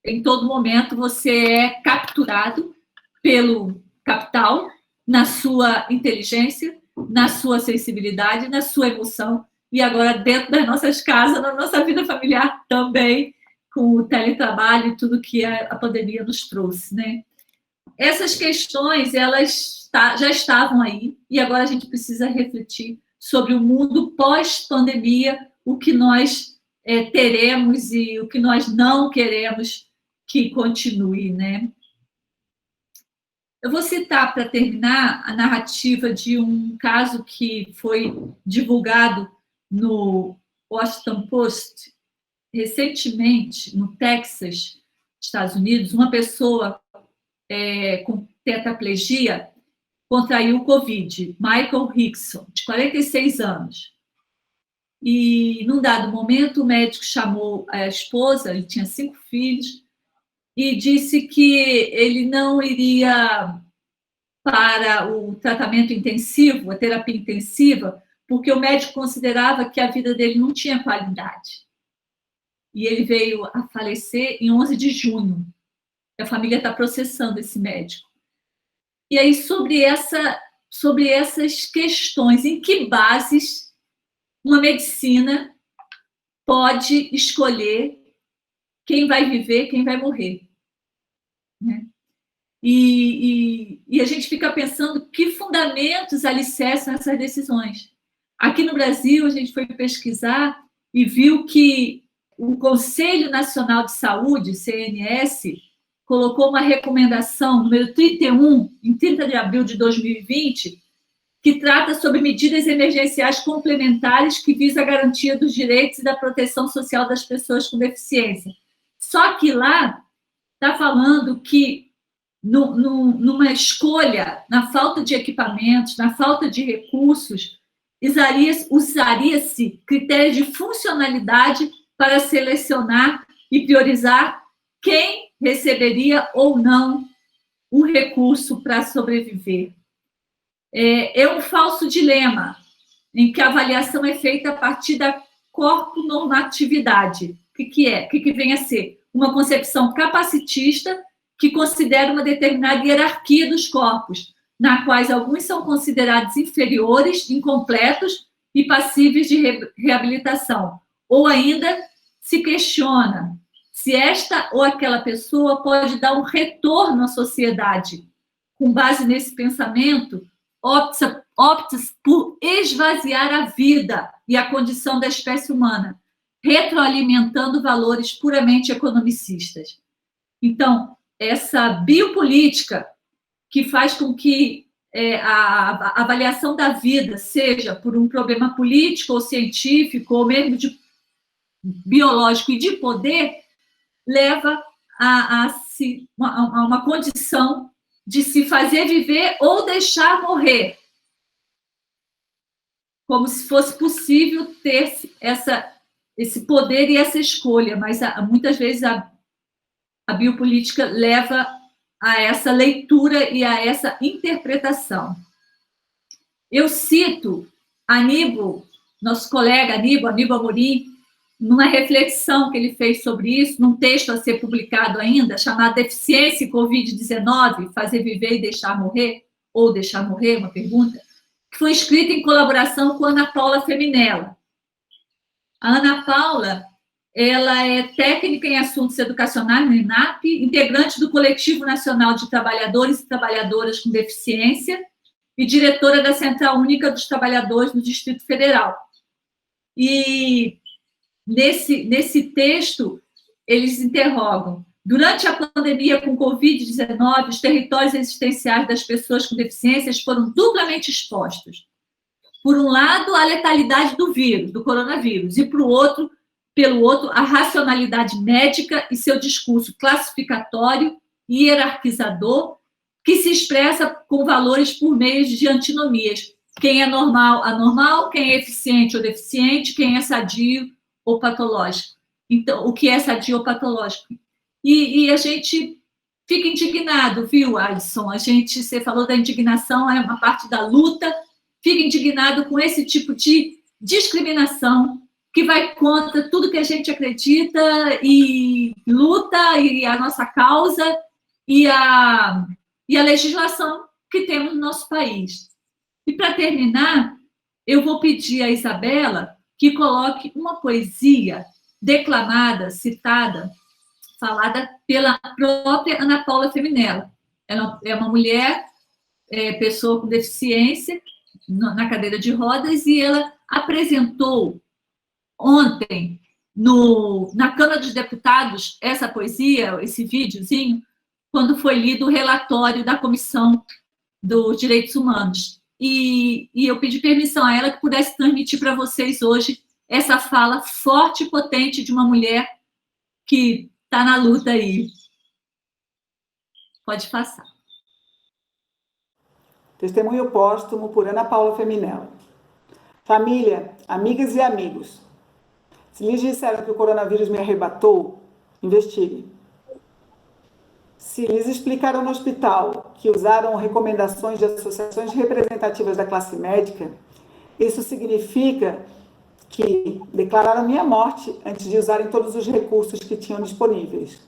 em todo momento você é capturado pelo capital, na sua inteligência, na sua sensibilidade, na sua emoção, e agora dentro das nossas casas, na nossa vida familiar também, com o teletrabalho e tudo que a pandemia nos trouxe, né? Essas questões, elas já estavam aí, e agora a gente precisa refletir sobre o mundo pós-pandemia, o que nós teremos e o que nós não queremos que continue, né? Eu vou citar, para terminar, a narrativa de um caso que foi divulgado no Washington Post recentemente, no Texas, Estados Unidos. Uma pessoa com tetraplegia contraiu o Covid, Michael Hickson, de 46 anos. E, num dado momento, o médico chamou a esposa, ele tinha 5 filhos, e disse que ele não iria para o tratamento intensivo, a terapia intensiva, porque o médico considerava que a vida dele não tinha qualidade. E ele veio a falecer em 11 de junho. A família está processando esse médico. E aí, sobre essas questões, em que bases uma medicina pode escolher quem vai viver, quem vai morrer, né? E a gente fica pensando que fundamentos alicerçam essas decisões. Aqui no Brasil, a gente foi pesquisar e viu que o Conselho Nacional de Saúde, CNS, colocou uma recomendação, número 31, em 30 de abril de 2020, que trata sobre medidas emergenciais complementares que visam a garantia dos direitos e da proteção social das pessoas com deficiência. Só que lá está falando que, numa escolha, na falta de equipamentos, na falta de recursos, usaria-se critérios de funcionalidade para selecionar e priorizar quem receberia ou não um recurso para sobreviver. É um falso dilema, em que a avaliação é feita a partir da corponormatividade. O que vem a ser? Uma concepção capacitista que considera uma determinada hierarquia dos corpos, na quais alguns são considerados inferiores, incompletos e passíveis de reabilitação. ou ainda se questiona se esta ou aquela pessoa pode dar um retorno à sociedade. Com base nesse pensamento, opta por esvaziar a vida e a condição da espécie humana, retroalimentando valores puramente economicistas. Então, essa biopolítica que faz com que a avaliação da vida seja por um problema político ou científico, ou mesmo biológico e de poder, leva a uma condição de se fazer viver ou deixar morrer. Como se fosse possível ter esse poder e essa escolha, mas muitas vezes a biopolítica leva a essa leitura e a essa interpretação. Eu cito Aníbal, nosso colega Aníbal Amorim, numa reflexão que ele fez sobre isso, num texto a ser publicado ainda, chamado Deficiência e Covid-19, Fazer Viver e Deixar Morrer, ou Deixar Morrer, uma pergunta, que foi escrita em colaboração com a Ana Paula Feminella. A Ana Paula, ela é técnica em assuntos educacionais no INAP, integrante do Coletivo Nacional de Trabalhadores e Trabalhadoras com Deficiência e diretora da Central Única dos Trabalhadores no Distrito Federal. E nesse texto, eles interrogam: durante a pandemia com Covid-19, os territórios existenciais das pessoas com deficiências foram duplamente expostos. Por um lado, a letalidade do vírus, do coronavírus, e pelo outro, a racionalidade médica e seu discurso classificatório e hierarquizador, que se expressa com valores por meio de antinomias. Quem é normal, anormal, quem é eficiente ou deficiente, quem é sadio ou patológico. Então, o que é sadio ou patológico? E a gente fica indignado, viu, Alisson? Você falou da indignação, é uma parte da luta, fica indignado com esse tipo de discriminação que vai contra tudo que a gente acredita e luta, e a nossa causa, e a legislação que temos no nosso país. E, para terminar, eu vou pedir a Isabela que coloque uma poesia declamada, citada, falada pela própria Ana Paula Feminella. Ela é uma mulher, pessoa com deficiência, na cadeira de rodas, e ela apresentou ontem, na Câmara dos Deputados, essa poesia, esse videozinho, quando foi lido o relatório da Comissão dos Direitos Humanos. E eu pedi permissão a ela que pudesse transmitir para vocês hoje essa fala forte e potente de uma mulher que está na luta aí. Pode passar. Testemunho póstumo por Ana Paula Feminella. Família, amigas e amigos, se lhes disseram que o coronavírus me arrebatou, investiguem. Se lhes explicaram no hospital que usaram recomendações de associações representativas da classe médica, isso significa que declararam minha morte antes de usarem todos os recursos que tinham disponíveis.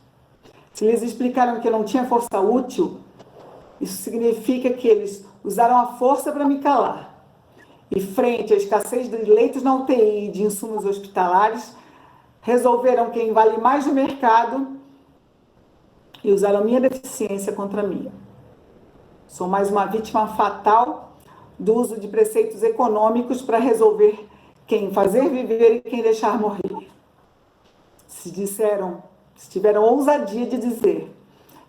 Se lhes explicaram que eu não tinha força útil, isso significa que eles usaram a força para me calar. E frente à escassez de leitos na UTI e de insumos hospitalares, resolveram quem vale mais no mercado e usaram minha deficiência contra mim. Sou mais uma vítima fatal do uso de preceitos econômicos para resolver quem fazer viver e quem deixar morrer. Se tiveram ousadia de dizer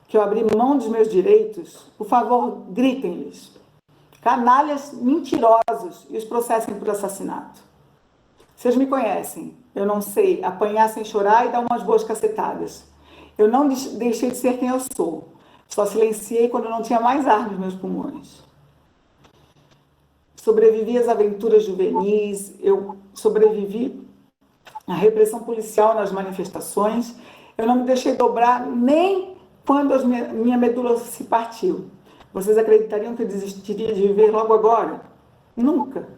que eu abri mão dos meus direitos, por favor, gritem-lhes. Canalhas mentirosos, e os processem por assassinato. Vocês me conhecem. Eu não sei apanhar sem chorar e dar umas boas cacetadas. Eu não deixei de ser quem eu sou. Só silenciei quando não tinha mais ar nos meus pulmões. Sobrevivi às aventuras juvenis, eu sobrevivi à repressão policial nas manifestações. Eu não me deixei dobrar nem quando minha medula se partiu. Vocês acreditariam que eu desistiria de viver logo agora? Nunca.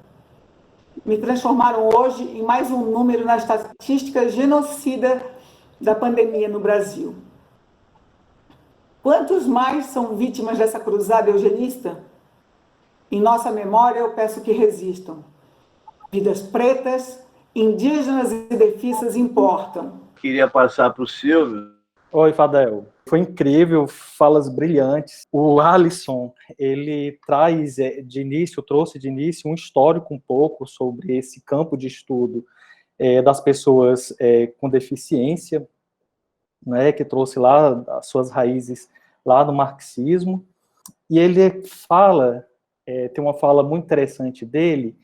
Me transformaram hoje em mais um número na estatística genocida da pandemia no Brasil. Quantos mais são vítimas dessa cruzada eugenista? Em nossa memória, eu peço que resistam. Vidas pretas, Indígenas e defisas importam. Queria passar para o Silvio. Oi, Fadel. Foi incrível, falas brilhantes. O Alisson, ele trouxe de início um histórico um pouco sobre esse campo de estudo das pessoas com deficiência, né, que trouxe lá as suas raízes lá no marxismo. E ele fala, tem uma fala muito interessante dele,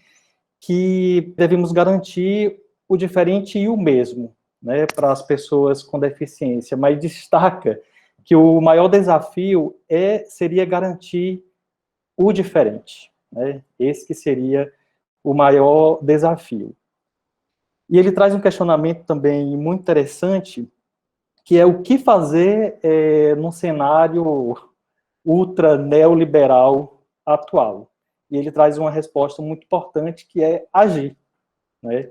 que devemos garantir o diferente e o mesmo, né, para as pessoas com deficiência, mas destaca que o maior desafio seria garantir o diferente, né, esse que seria o maior desafio. E ele traz um questionamento também muito interessante, que é o que fazer num cenário ultra neoliberal atual. E ele traz uma resposta muito importante, que é agir, né?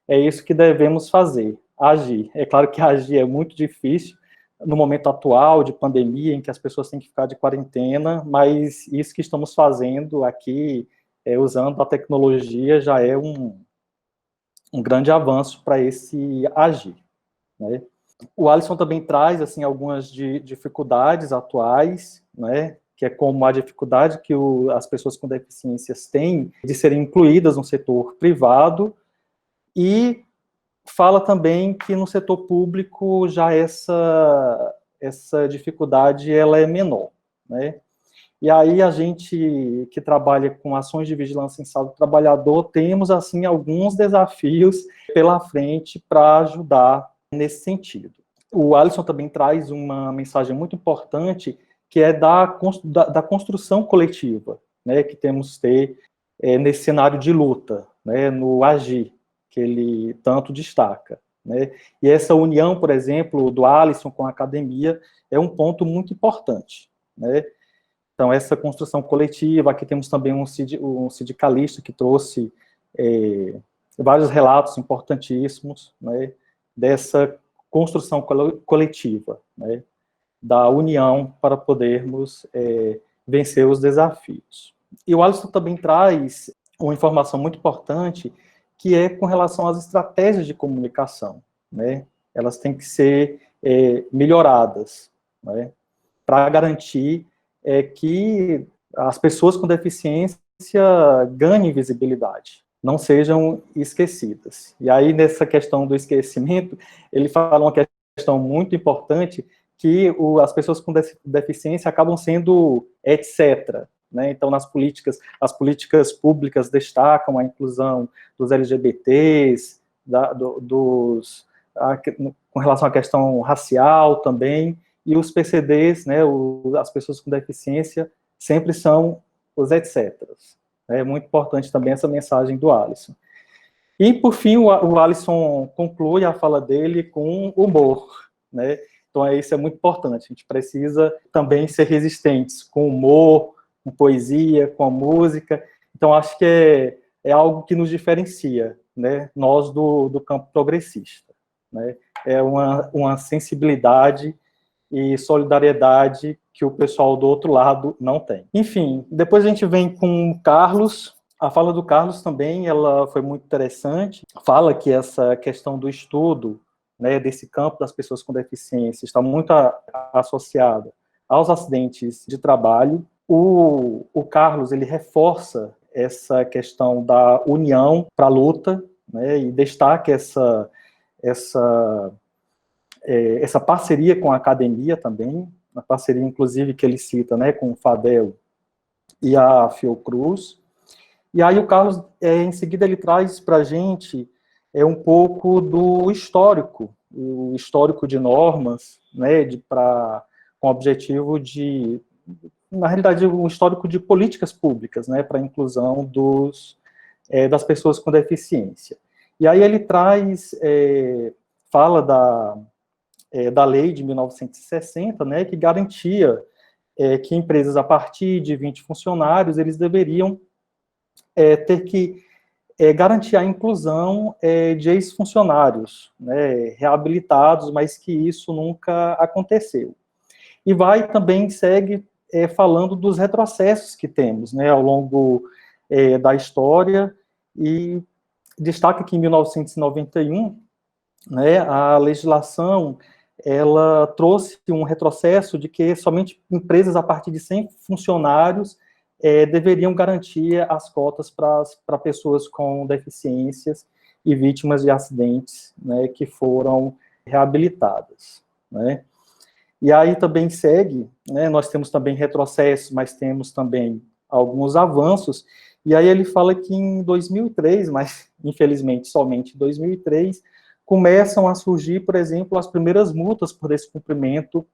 É isso que devemos fazer, agir. É claro que agir é muito difícil no momento atual de pandemia, em que as pessoas têm que ficar de quarentena, mas isso que estamos fazendo aqui, usando a tecnologia, já é um grande avanço para esse agir, né? O Alisson também traz assim algumas dificuldades atuais, né, que é como a dificuldade que as pessoas com deficiências têm de serem incluídas no setor privado, e fala também que no setor público já essa dificuldade ela é menor, né? E aí a gente que trabalha com ações de vigilância em saúde do trabalhador temos assim alguns desafios pela frente para ajudar nesse sentido. O Alisson também traz uma mensagem muito importante, que é da construção coletiva, né, que temos que ter nesse cenário de luta, né, no agir, que ele tanto destaca, né? E essa união, por exemplo, do Alisson com a academia é um ponto muito importante, né? Então, essa construção coletiva, aqui temos também um sindicalista que trouxe vários relatos importantíssimos, né, dessa construção coletiva, né, da união para podermos vencer os desafios. E o Alisson também traz uma informação muito importante, que é com relação às estratégias de comunicação, né? Elas têm que ser melhoradas, né, para garantir que as pessoas com deficiência ganhem visibilidade, não sejam esquecidas. E aí, nessa questão do esquecimento, ele fala uma questão muito importante, que as pessoas com deficiência acabam sendo etc., né? Então, as políticas públicas destacam a inclusão dos LGBTs, com relação à questão racial também, e os PCDs, né, as pessoas com deficiência, sempre são os etc. É muito importante também essa mensagem do Alisson. E, por fim, o Alisson conclui a fala dele com humor, né? Então, isso é muito importante. A gente precisa também ser resistentes com humor, com poesia, com a música. Então, acho que é algo que nos diferencia, né? Nós do campo progressista, né? É uma sensibilidade e solidariedade que o pessoal do outro lado não tem. Enfim, depois a gente vem com o Carlos. A fala do Carlos também, ela foi muito interessante. Fala que essa questão do estudo, né, desse campo das pessoas com deficiência está muito associada aos acidentes de trabalho. O Carlos, ele reforça essa questão da união para a luta, né, e destaca essa parceria com a academia também, a parceria, inclusive, que ele cita, né, com o Fadel e a Fiocruz. E aí o Carlos, em seguida, ele traz para a gente um pouco do histórico, o histórico de normas, né, com o objetivo de, na realidade, um histórico de políticas públicas, né, para a inclusão das pessoas com deficiência. E aí ele fala da lei de 1960, né, que garantia que empresas a partir de 20 funcionários, eles deveriam ter que garantir a inclusão de ex-funcionários, né, reabilitados, mas que isso nunca aconteceu. E segue falando dos retrocessos que temos, né, ao longo da história, e destaca que em 1991, né, a legislação ela trouxe um retrocesso de que somente empresas a partir de 100 funcionários deveriam garantir as cotas para pessoas com deficiências e vítimas de acidentes, né, que foram reabilitadas, né. E aí também segue, né, nós temos também retrocessos, mas temos também alguns avanços, e aí ele fala que em 2003, mas infelizmente somente em 2003, começam a surgir, por exemplo, as primeiras multas por descumprimento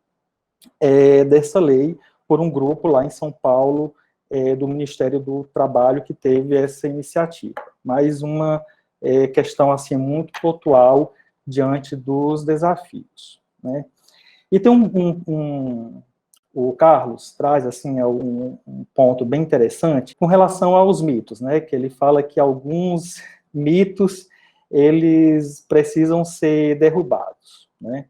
dessa lei, por um grupo lá em São Paulo, do Ministério do Trabalho, que teve essa iniciativa. Mais uma questão assim, muito pontual diante dos desafios, né? E tem o Carlos traz assim um ponto bem interessante com relação aos mitos, né? Que ele fala que alguns mitos eles precisam ser derrubados, né?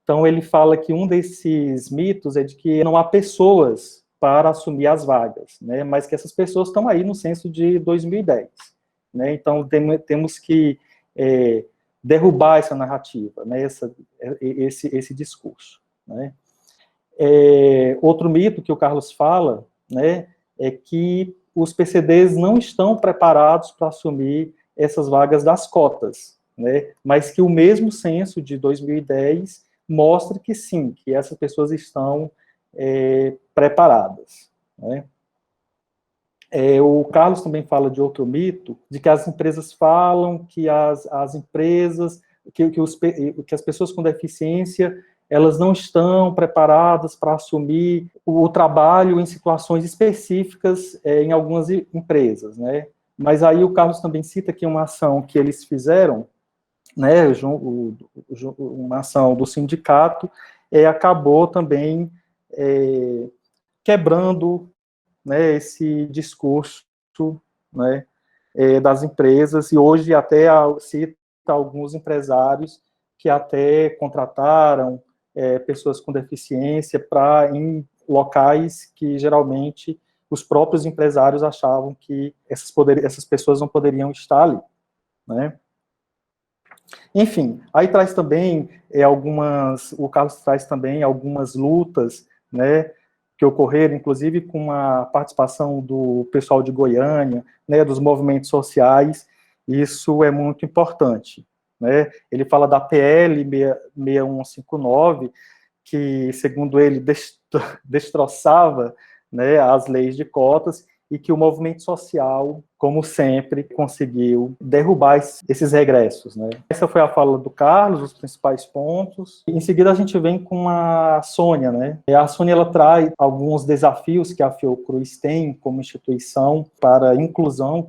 Então ele fala que um desses mitos é de que não há pessoas para assumir as vagas, né? Mas que essas pessoas estão aí no censo de 2010, né? Então temos que derrubar essa narrativa, né? Esse discurso, né? Outro mito que o Carlos fala, né, é que os PCDs não estão preparados para assumir essas vagas das cotas, né, mas que o mesmo censo de 2010 mostra que sim, que essas pessoas estão preparadas, né. O Carlos também fala de outro mito, de que as empresas falam que as empresas, que as pessoas com deficiência elas não estão preparadas para assumir o trabalho em situações específicas em algumas empresas, né? Mas aí o Carlos também cita que uma ação que eles fizeram, né, uma ação do sindicato, acabou também quebrando, né, esse discurso, né, das empresas, e hoje até cita alguns empresários que até contrataram pessoas com deficiência em locais que geralmente os próprios empresários achavam que essas pessoas não poderiam estar ali, né? Enfim, aí traz também o Carlos traz também algumas lutas, né, que ocorreram, inclusive com a participação do pessoal de Goiânia, né, dos movimentos sociais. Isso é muito importante, né? Ele fala da PL 6159, que, segundo ele, destroçava, né, as leis de cotas, e que o movimento social, como sempre, conseguiu derrubar esses regressos, né? Essa foi a fala do Carlos, os principais pontos. Em seguida, a gente vem com a Sônia, né? A Sônia, ela traz alguns desafios que a Fiocruz tem como instituição para a inclusão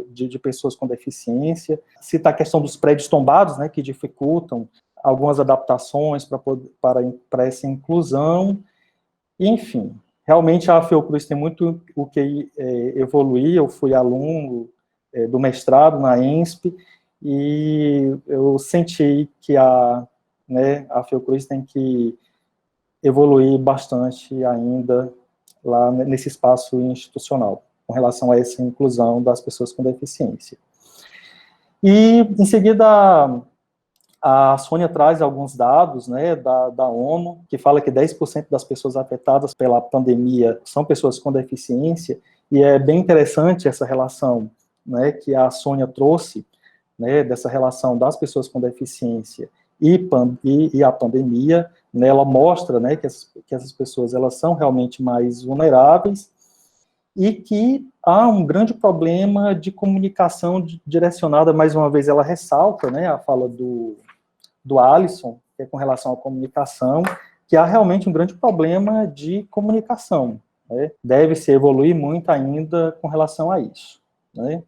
de pessoas com deficiência. Cita a questão dos prédios tombados, né, que dificultam algumas adaptações para essa inclusão. Enfim, realmente a Fiocruz tem muito o que evoluir. Eu fui aluno do mestrado na ENSP e eu senti que a Fiocruz tem que evoluir bastante ainda lá nesse espaço institucional, com relação a essa inclusão das pessoas com deficiência. E, em seguida, a Sônia traz alguns dados, né, da ONU, que fala que 10% das pessoas afetadas pela pandemia são pessoas com deficiência, e é bem interessante essa relação, né, que a Sônia trouxe, né, dessa relação das pessoas com deficiência e a pandemia, né. Ela mostra, né, que essas pessoas elas são realmente mais vulneráveis, e que há um grande problema de comunicação direcionada, mais uma vez ela ressalta, né, a fala do Alisson, que é com relação à comunicação, que há realmente um grande problema de comunicação, né? Deve-se evoluir muito ainda com relação a isso, né?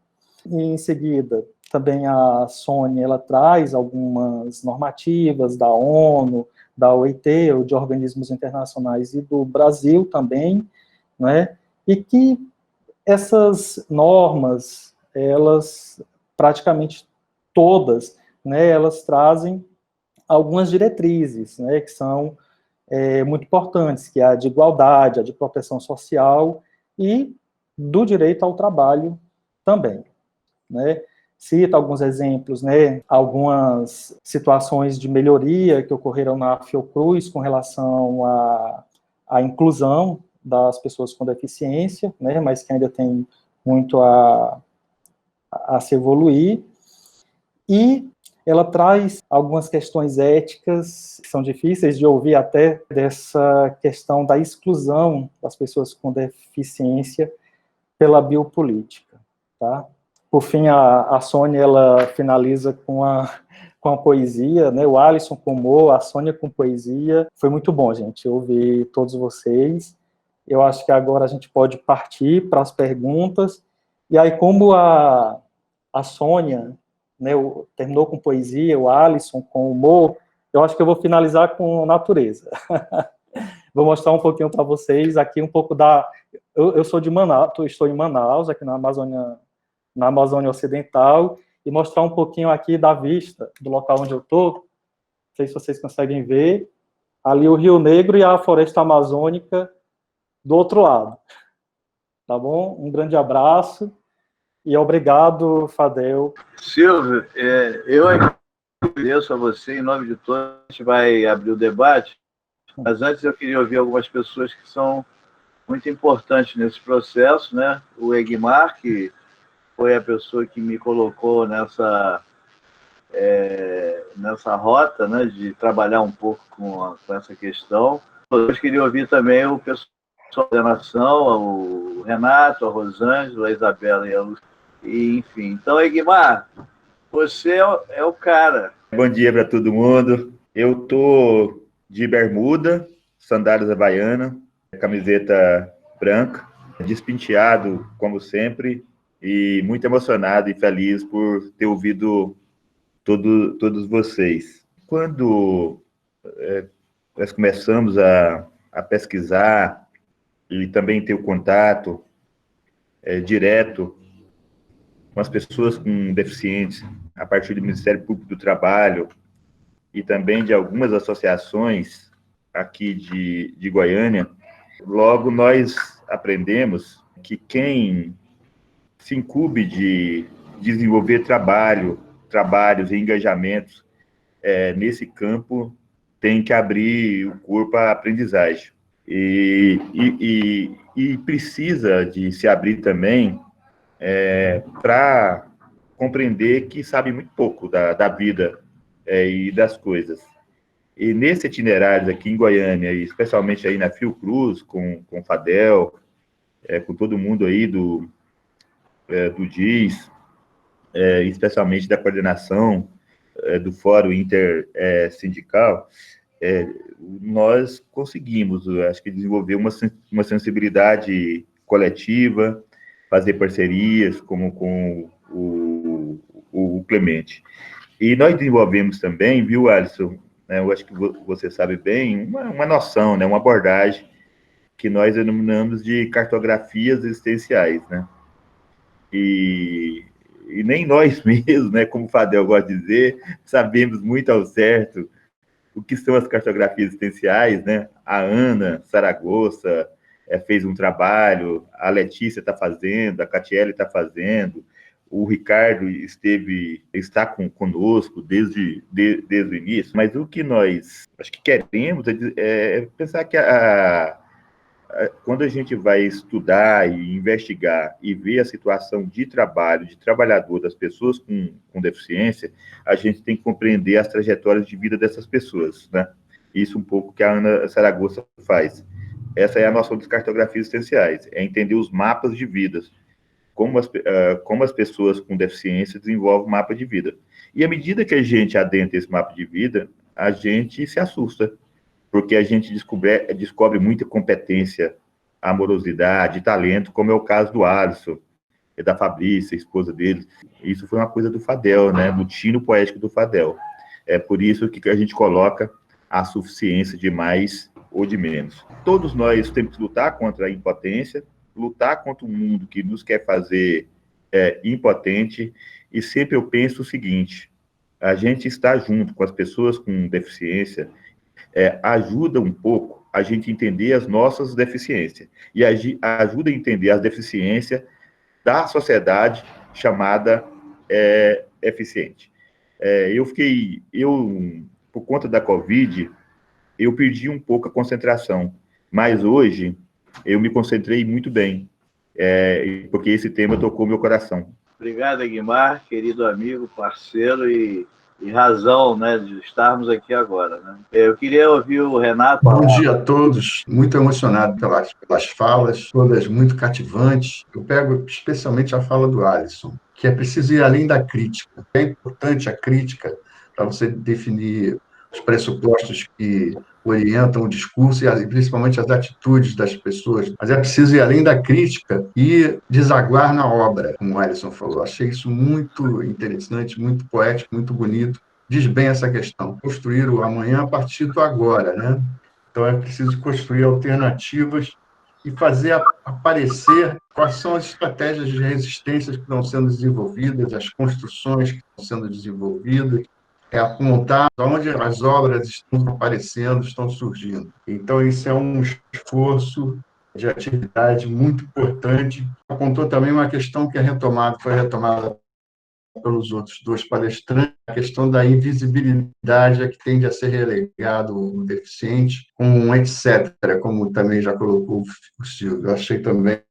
E, em seguida, também a Sônia, ela traz algumas normativas da ONU, da OIT, ou de organismos internacionais, e do Brasil também, né? E que essas normas, elas, praticamente todas, né, elas trazem algumas diretrizes, né, que são muito importantes, que é a de igualdade, a de proteção social e do direito ao trabalho também, né. cita alguns exemplos, né, algumas situações de melhoria que ocorreram na Fiocruz com relação à inclusão das pessoas com deficiência, né, mas que ainda tem muito a se evoluir, e ela traz algumas questões éticas que são difíceis de ouvir até, dessa questão da exclusão das pessoas com deficiência pela biopolítica, tá? Por fim, a Sônia, ela finaliza com a poesia, né? O Alisson com humor, a Sônia com poesia. Foi muito bom, gente, ouvir todos vocês. Eu acho que agora a gente pode partir para as perguntas. E aí, como a Sônia, né, terminou com poesia, o Alisson com humor, eu acho que eu vou finalizar com natureza. Vou mostrar um pouquinho para vocês aqui um pouco da... Eu sou de Manaus, estou em Manaus, aqui na Amazônia Ocidental, e mostrar um pouquinho aqui da vista do local onde eu estou. Não sei se vocês conseguem ver. Ali o Rio Negro e a floresta amazônica do outro lado. Tá bom? Um grande abraço e obrigado, Fadel. Silvio, eu agradeço a você, em nome de todos. A gente vai abrir o debate, mas antes eu queria ouvir algumas pessoas que são muito importantes nesse processo, né? O Egmar, que foi a pessoa que me colocou nessa rota, né, de trabalhar um pouco com essa questão. Eu queria ouvir também o pessoal da nação, o Renato, a Rosângela, a Isabela e a Lúcia, e, enfim. Então, Egmar, você é o cara. Bom dia para todo mundo. Eu tô de bermuda, sandálias havaianas, camiseta branca, despenteado, como sempre, e muito emocionado e feliz por ter ouvido todos vocês. Quando nós começamos a pesquisar e também ter o contato direto com as pessoas com deficiência, a partir do Ministério Público do Trabalho e também de algumas associações aqui de Goiânia, logo nós aprendemos que quem se incumbe de desenvolver trabalhos e engajamentos nesse campo tem que abrir o corpo à aprendizagem. E precisa de se abrir também para compreender que sabe muito pouco da vida e das coisas. E nesse itinerário aqui em Goiânia, e especialmente aí na Fiocruz, com o Fadel, com todo mundo aí do DIS, especialmente da coordenação do Fórum Intersindical, nós conseguimos, acho que, desenvolver uma sensibilidade coletiva, fazer parcerias como com o Clemente. E nós desenvolvemos também, viu, Alisson, eu acho que você sabe bem, uma noção, né, uma abordagem que nós denominamos de cartografias existenciais, né? E nem nós mesmos, né, como o Fadel gosta de dizer, sabemos muito ao certo o que são as cartografias existenciais, né? A Ana Saragossa fez um trabalho, a Letícia está fazendo, a Catiele está fazendo, o Ricardo está conosco desde o início, mas o que nós acho que queremos é pensar que quando a gente vai estudar e investigar e ver a situação de trabalho, de trabalhador das pessoas com deficiência, a gente tem que compreender as trajetórias de vida dessas pessoas, né? Isso um pouco que a Ana Saragossa faz. Essa é a noção das cartografias essenciais, é entender os mapas de vidas, como as pessoas com deficiência desenvolvem o mapa de vida. E à medida que a gente adentra esse mapa de vida, a gente se assusta, porque a gente descobre muita competência, amorosidade, talento, como é o caso do Alisson, e da Fabrícia, a esposa dele. Isso foi uma coisa do Fadel, né, do tino poético do Fadel. É por isso que a gente coloca a suficiência de mais ou de menos. Todos nós temos que lutar contra a impotência, lutar contra um mundo que nos quer fazer impotente, e sempre eu penso o seguinte: a gente está junto com as pessoas com deficiência, ajuda um pouco a gente entender as nossas deficiências, e ajuda a entender as deficiências da sociedade chamada é eficiente. Por conta da Covid, eu perdi um pouco a concentração, mas hoje eu me concentrei muito bem, porque esse tema tocou meu coração. Obrigado, Aguimar, querido amigo, parceiro e razão, né, de estarmos aqui agora, né? Eu queria ouvir o Renato. Bom dia a todos, muito emocionado pelas falas, todas muito cativantes. Eu pego especialmente a fala do Alisson, que é preciso ir além da crítica. É importante a crítica para você definir os pressupostos que orientam o discurso e principalmente as atitudes das pessoas. Mas é preciso ir além da crítica e desaguar na obra, como o Alisson falou. Achei isso muito interessante, muito poético, muito bonito. Diz bem essa questão. Construir o amanhã a partir do agora, né? Então, é preciso construir alternativas e fazer aparecer quais são as estratégias de resistência que estão sendo desenvolvidas, as construções que estão sendo desenvolvidas, apontar onde as obras estão aparecendo, estão surgindo. Então, isso é um esforço de atividade muito importante. Apontou também uma questão que foi retomada pelos outros dois palestrantes, a questão da invisibilidade a que tende a ser relegado o deficiente, com um etc., como também já colocou o Silvio. Eu achei também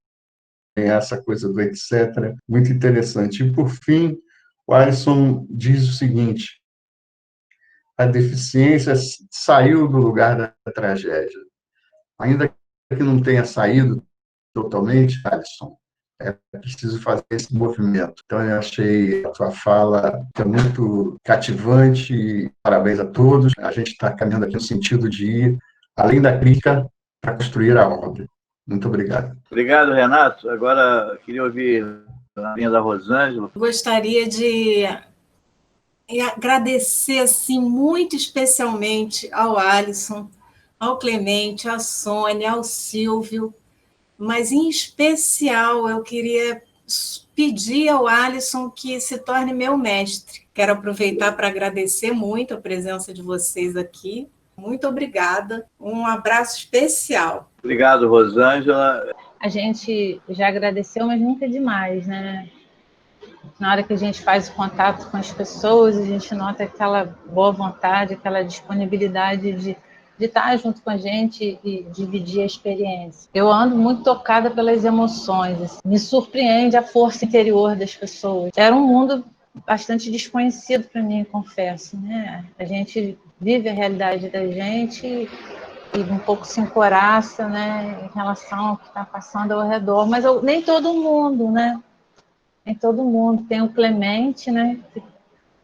essa coisa do etc. muito interessante. E, por fim, o Alisson diz o seguinte: a deficiência saiu do lugar da tragédia. Ainda que não tenha saído totalmente, Alisson, é preciso fazer esse movimento. Então, eu achei a tua fala muito cativante e parabéns a todos. A gente está caminhando aqui no sentido de ir além da crítica para construir a obra. Muito obrigado. Obrigado, Renato. Agora, queria ouvir a linha da Rosângela. Gostaria de agradecer assim, muito especialmente ao Alisson, ao Clemente, à Sônia, ao Silvio, mas, em especial, eu queria pedir ao Alisson que se torne meu mestre. Quero aproveitar para agradecer muito a presença de vocês aqui. Muito obrigada. Um abraço especial. Obrigado, Rosângela. A gente já agradeceu, mas nunca é demais, né? Na hora que a gente faz o contato com as pessoas, a gente nota aquela boa vontade, aquela disponibilidade de estar junto com a gente e dividir a experiência. Eu ando muito tocada pelas emoções, assim. Me surpreende a força interior das pessoas. Era um mundo bastante desconhecido para mim, confesso, né? A gente vive a realidade da gente e um pouco se encoraça, né, em relação ao que está passando ao redor, mas nem todo mundo, né? Nem todo mundo. Tem o Clemente, né, que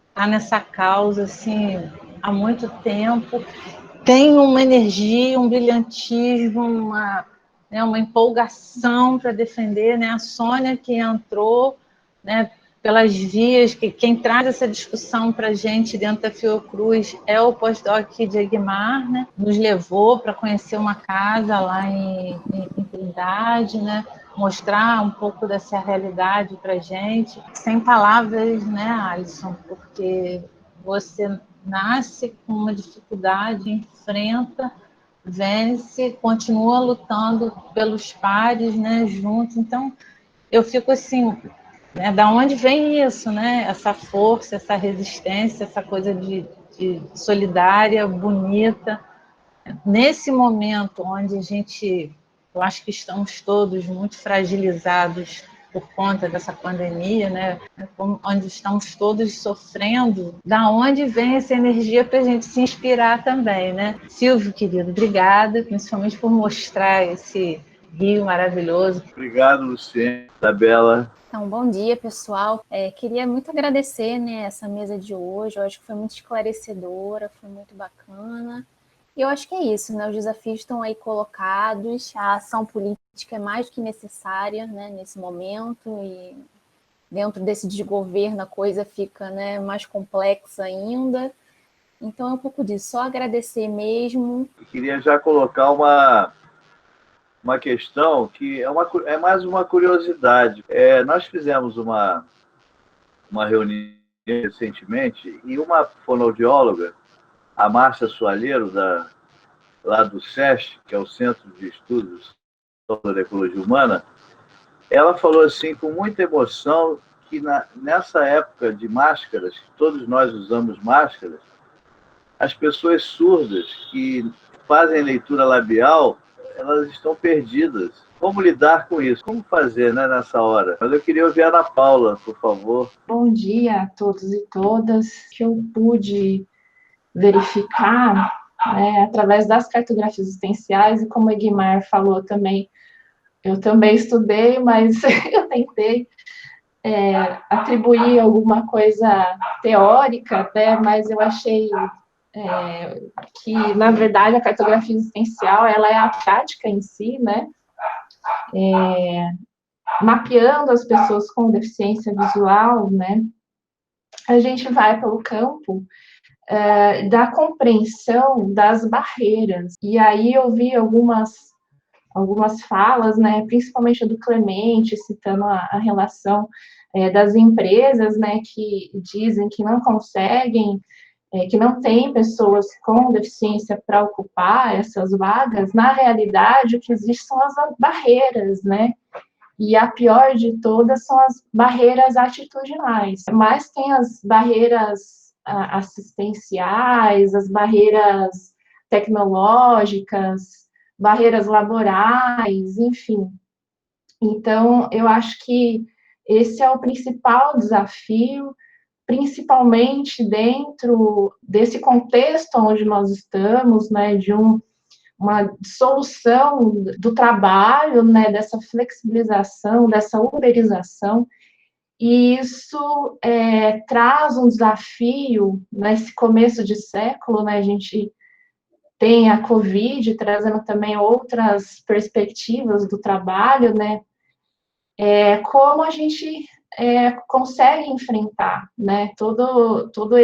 está nessa causa assim, há muito tempo. Tem uma energia, um brilhantismo, uma empolgação para defender, né? A Sônia, que entrou, né, pelas vias, quem traz essa discussão para a gente dentro da Fiocruz é o pós-doc de Aguimar, né? Nos levou para conhecer uma casa lá em Trindade, né? Mostrar um pouco dessa realidade para a gente. Sem palavras, né, Alisson? Porque você nasce com uma dificuldade, enfrenta, vence, continua lutando pelos pares, né, juntos. Então, eu fico assim, né, da onde vem isso, né? Essa força, essa resistência, essa coisa de solidária, bonita. Nesse momento onde eu acho que estamos todos muito fragilizados por conta dessa pandemia, né? Onde estamos todos sofrendo, da onde vem essa energia para a gente se inspirar também, né? Silvio, querido, obrigada, principalmente por mostrar esse rio maravilhoso. Obrigado, Luciene, Isabela. Então, bom dia, pessoal. Queria muito agradecer, né, essa mesa de hoje. Eu acho que foi muito esclarecedora, foi muito bacana. E eu acho que é isso, né? Os desafios estão aí colocados, a ação política é mais do que necessária, né, nesse momento, e dentro desse desgoverno a coisa fica, né, mais complexa ainda. Então é um pouco disso, só agradecer mesmo. Eu queria já colocar uma questão que é mais uma curiosidade. Nós fizemos uma reunião recentemente e uma fonoaudióloga, a Márcia Soalheiro, lá do SESC, que é o Centro de Estudos da Ecologia Humana, ela falou assim, com muita emoção, que nessa época de máscaras, todos nós usamos máscaras, as pessoas surdas que fazem leitura labial, elas estão perdidas. Como lidar com isso? Como fazer, né, nessa hora? Mas eu queria ouvir a Ana Paula, por favor. Bom dia a todos e todas. Que eu pude verificar, né, através das cartografias existenciais, e como o Egmar falou também, eu também estudei, mas eu tentei atribuir alguma coisa teórica, né, mas eu achei que, na verdade, a cartografia existencial, ela é a prática em si, né, mapeando as pessoas com deficiência visual, né, a gente vai pelo campo da compreensão das barreiras. E aí eu vi algumas falas, né, principalmente do Clemente, citando a relação das empresas, né, que dizem que não conseguem, que não tem pessoas com deficiência para ocupar essas vagas. Na realidade, o que existe são as barreiras, né, e a pior de todas são as barreiras atitudinais. Mas tem as barreiras assistenciais, as barreiras tecnológicas, barreiras laborais, enfim. Então, eu acho que esse é o principal desafio, principalmente dentro desse contexto onde nós estamos, né, de uma solução do trabalho, né, dessa flexibilização, dessa uberização. E isso traz um desafio nesse começo de século, né? A gente tem a Covid trazendo também outras perspectivas do trabalho, né? Como a gente consegue enfrentar, né? Todo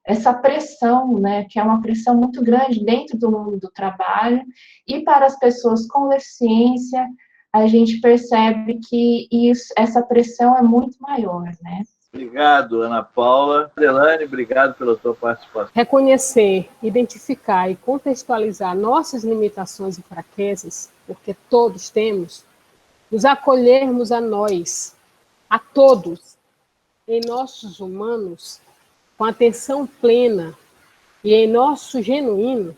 essa pressão, né? Que é uma pressão muito grande dentro do mundo do trabalho, e para as pessoas com deficiência, a gente percebe que essa pressão é muito maior, né? Obrigado, Ana Paula. Adelane, obrigado pela sua participação. Reconhecer, identificar e contextualizar nossas limitações e fraquezas, porque todos temos, nos acolhermos a nós, a todos, em nossos humanos, com atenção plena e em nosso genuíno,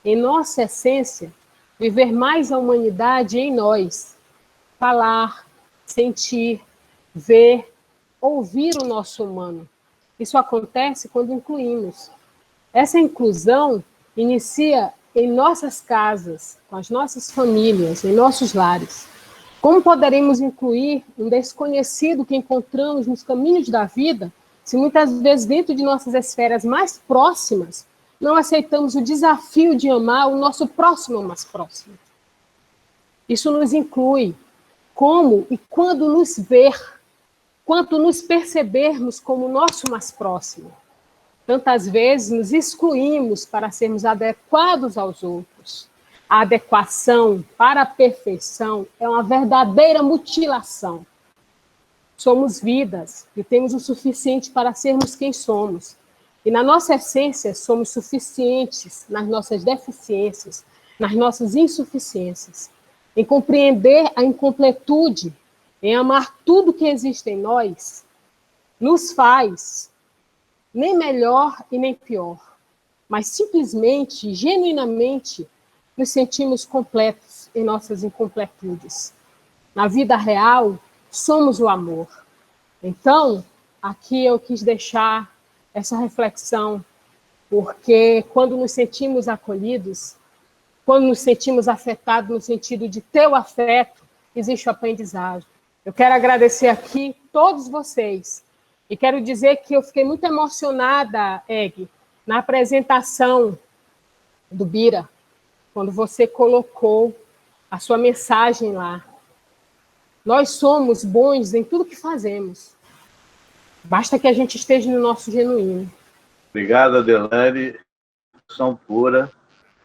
em nossa essência, viver mais a humanidade em nós, falar, sentir, ver, ouvir o nosso humano. Isso acontece quando incluímos. Essa inclusão inicia em nossas casas, com as nossas famílias, em nossos lares. Como poderemos incluir um desconhecido que encontramos nos caminhos da vida, se muitas vezes dentro de nossas esferas mais próximas, não aceitamos o desafio de amar o nosso próximo mais próximo? Isso nos inclui. Como e quando nos ver, quanto nos percebermos como o nosso mais próximo. Tantas vezes nos excluímos para sermos adequados aos outros. A adequação para a perfeição é uma verdadeira mutilação. Somos vidas e temos o suficiente para sermos quem somos. E na nossa essência, somos suficientes nas nossas deficiências, nas nossas insuficiências, em compreender a incompletude, em amar tudo que existe em nós, nos faz nem melhor e nem pior, mas simplesmente, genuinamente, nos sentimos completos em nossas incompletudes. Na vida real, somos o amor. Então, aqui eu quis deixar essa reflexão, porque quando nos sentimos acolhidos, quando nos sentimos afetados no sentido de ter o afeto, existe o aprendizagem. Eu quero agradecer aqui todos vocês e quero dizer que eu fiquei muito emocionada, Eg, na apresentação do Bira, quando você colocou a sua mensagem lá. Nós somos bons em tudo que fazemos. Basta que a gente esteja no nosso genuíno. Obrigado, Adelane. São pura.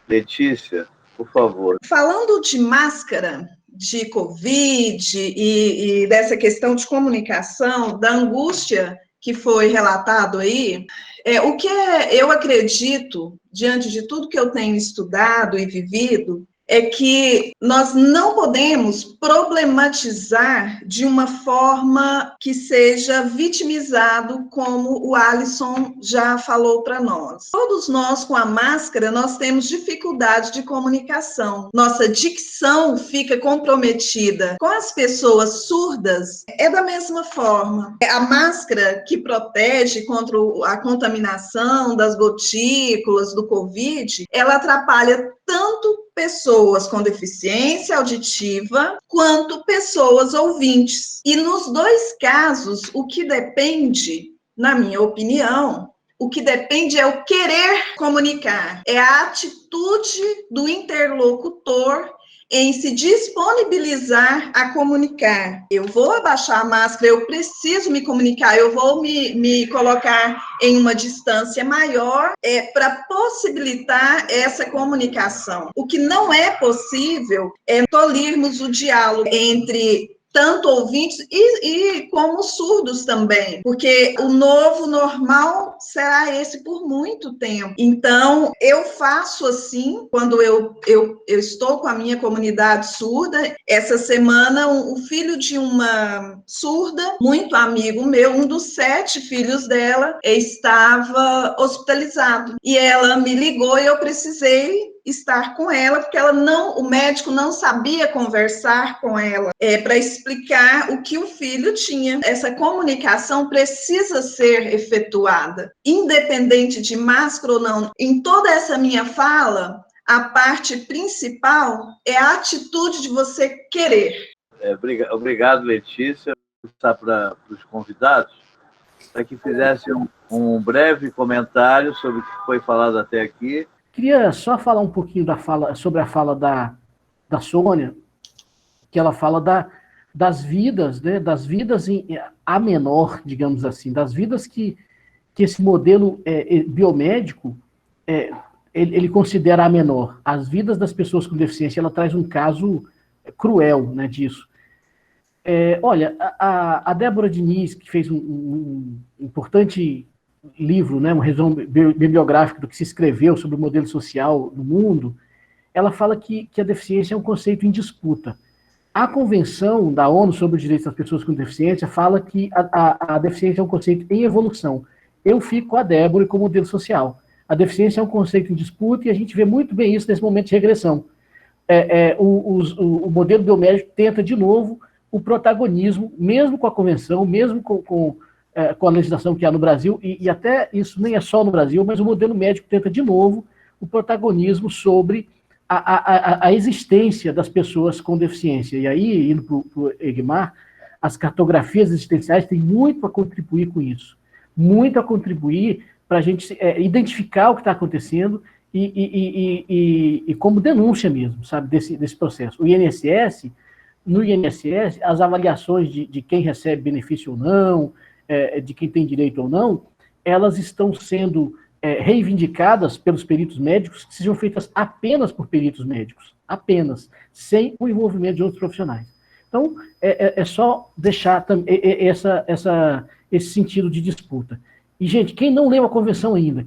Letícia, por favor. Falando de máscara, de Covid e dessa questão de comunicação, da angústia que foi relatado aí, o que eu acredito, diante de tudo que eu tenho estudado e vivido, é que nós não podemos problematizar de uma forma que seja vitimizado, como o Alisson já falou para nós. Todos nós, com a máscara, nós temos dificuldade de comunicação. Nossa dicção fica comprometida. Com as pessoas surdas, é da mesma forma. A máscara que protege contra a contaminação das gotículas do Covid, ela atrapalha tanto pessoas com deficiência auditiva quanto pessoas ouvintes. E nos dois casos, o que depende, na minha opinião, o que depende é o querer comunicar, é a atitude do interlocutor em se disponibilizar a comunicar. Eu vou abaixar a máscara, eu preciso me comunicar, eu vou me colocar em uma distância maior para possibilitar essa comunicação. O que não é possível é tolhermos o diálogo entre tanto ouvintes e como surdos também, porque o novo normal será esse por muito tempo. Então, eu faço assim, quando eu estou com a minha comunidade surda. Essa semana, o filho de uma surda, muito amigo meu, um dos 7 filhos dela, estava hospitalizado. E ela me ligou e eu precisei estar com ela, porque o médico não sabia conversar com ela para explicar o que o filho tinha. Essa comunicação precisa ser efetuada, independente de máscara ou não. Em toda essa minha fala, a parte principal é a atitude de você querer. Obrigado, Letícia. Vou passar para os convidados, para que fizessem um breve comentário sobre o que foi falado até aqui. Queria só falar um pouquinho sobre a fala da Sônia, que ela fala das vidas, né, das vidas a menor, digamos assim, das vidas que esse modelo biomédico ele considera a menor. As vidas das pessoas com deficiência, ela traz um caso cruel, né, disso. Olha, a Débora Diniz, que fez um importante livro, né, uma revisão bibliográfica do que se escreveu sobre o modelo social no mundo, ela fala que a deficiência é um conceito em disputa. A Convenção da ONU sobre os Direitos das Pessoas com Deficiência fala que a deficiência é um conceito em evolução. Eu fico com a Débora como modelo social. A deficiência é um conceito em disputa e a gente vê muito bem isso nesse momento de regressão. O modelo biomédico tenta, de novo, o protagonismo, mesmo com a Convenção, mesmo com a legislação que há no Brasil, e até isso nem é só no Brasil, mas o modelo médico tenta, de novo, o protagonismo sobre a existência das pessoas com deficiência. E aí, indo para o Egmar, as cartografias existenciais têm muito a contribuir com isso. Muito a contribuir para a gente identificar o que está acontecendo e como denúncia mesmo, sabe, desse processo. No INSS, as avaliações de quem recebe benefício ou não, de quem tem direito ou não, elas estão sendo reivindicadas pelos peritos médicos que sejam feitas apenas por peritos médicos, apenas, sem o envolvimento de outros profissionais. Então, é só deixar esse sentido de disputa. E, gente, quem não leu a convenção ainda,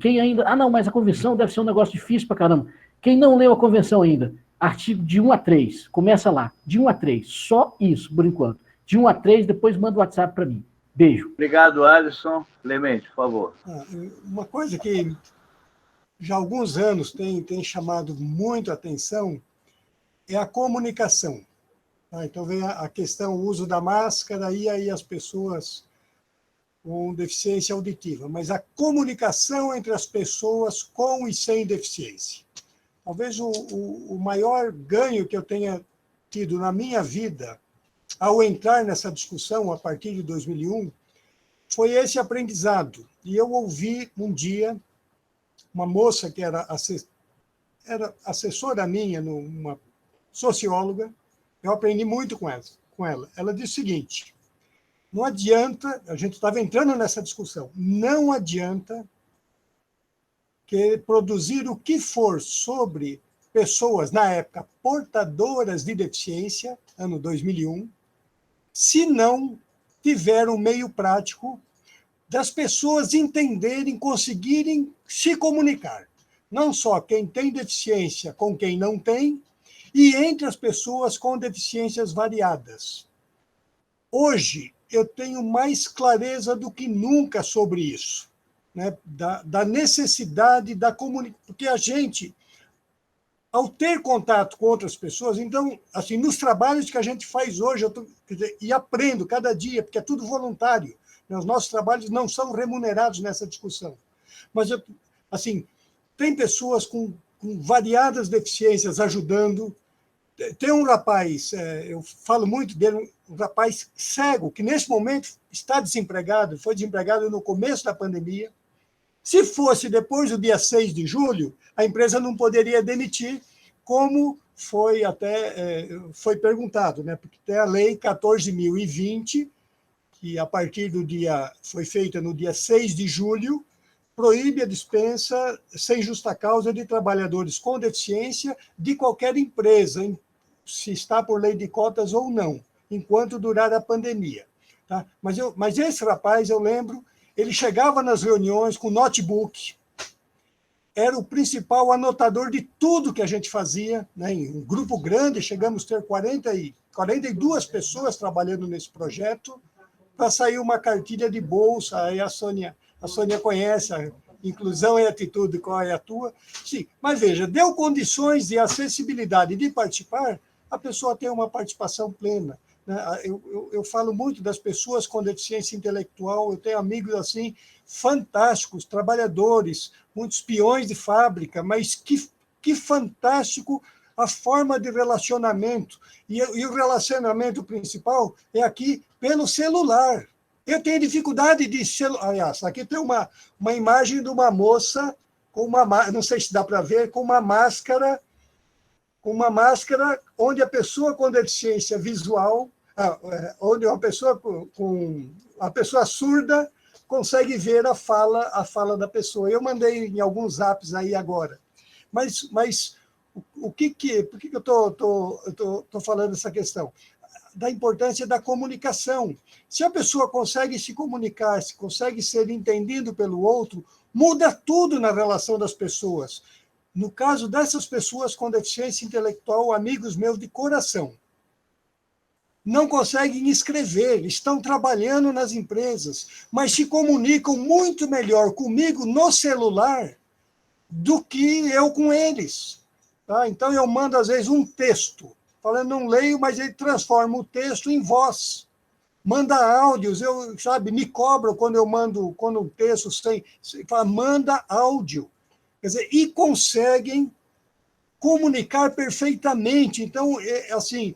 mas a convenção deve ser um negócio difícil pra caramba. Quem não leu a convenção ainda, artigo de 1 a 3, começa lá, de 1 a 3, só isso, por enquanto. De 1 a 3, depois manda o WhatsApp para mim. Beijo. Obrigado, Alisson. Clemente, por favor. Uma coisa que já há alguns anos tem chamado muito a atenção é a comunicação. Então vem a questão, o uso da máscara, e aí as pessoas com deficiência auditiva, mas a comunicação entre as pessoas com e sem deficiência. Talvez o maior ganho que eu tenha tido na minha vida, ao entrar nessa discussão a partir de 2001, foi esse aprendizado. E eu ouvi um dia uma moça que era assessora minha, uma socióloga, eu aprendi muito com ela. Ela disse o seguinte: não adianta, a gente estava entrando nessa discussão, não adianta produzir o que for sobre pessoas, na época, portadoras de deficiência, ano 2001, se não tiver um meio prático das pessoas entenderem, conseguirem se comunicar. Não só quem tem deficiência com quem não tem, e entre as pessoas com deficiências variadas. Hoje, eu tenho mais clareza do que nunca sobre isso, né? Da necessidade da comunicação, porque a gente, ao ter contato com outras pessoas, então, assim, nos trabalhos que a gente faz hoje, e aprendo cada dia, porque é tudo voluntário, né? Os nossos trabalhos não são remunerados nessa discussão. Mas, assim, tem pessoas com variadas deficiências ajudando. Tem um rapaz, eu falo muito dele, um rapaz cego, que nesse momento está desempregado, foi desempregado no começo da pandemia. Se fosse depois do dia 6 de julho, a empresa não poderia demitir, como foi foi perguntado, né? Porque tem a lei 14.020, que a partir do dia, foi feita no dia 6 de julho, proíbe a dispensa sem justa causa de trabalhadores com deficiência de qualquer empresa, se está por lei de cotas ou não, enquanto durar a pandemia. Tá? Mas esse rapaz, eu lembro, ele chegava nas reuniões com notebook, era o principal anotador de tudo que a gente fazia, né? Em um grupo grande, chegamos a ter 42 pessoas trabalhando nesse projeto, para sair uma cartilha de bolsa. Aí a Sônia conhece, a Inclusão e Atitude, qual é a tua? Sim, mas veja, deu condições de acessibilidade de participar, a pessoa tem uma participação plena. Eu falo muito das pessoas com deficiência intelectual, eu tenho amigos assim fantásticos, trabalhadores, muitos peões de fábrica, mas que fantástico a forma de relacionamento. E o relacionamento principal é aqui pelo celular. Eu tenho dificuldade de celular. Aliás, aqui tem uma imagem de uma moça com não sei se dá para ver, com uma máscara onde a pessoa com deficiência visual, onde uma pessoa a pessoa surda consegue ver a fala da pessoa. Eu mandei em alguns apps aí agora. Mas por que eu estou falando essa questão? Da importância da comunicação. Se a pessoa consegue se comunicar, se consegue ser entendido pelo outro, muda tudo na relação das pessoas. No caso dessas pessoas com deficiência intelectual, amigos meus de coração, não conseguem escrever, estão trabalhando nas empresas, mas se comunicam muito melhor comigo no celular do que eu com eles. Tá? Então, eu mando, às vezes, um texto, falando, não leio, mas ele transforma o texto em voz. Manda áudios, me cobram quando eu mando, quando o texto manda áudio. Quer dizer, e conseguem comunicar perfeitamente. Então, assim,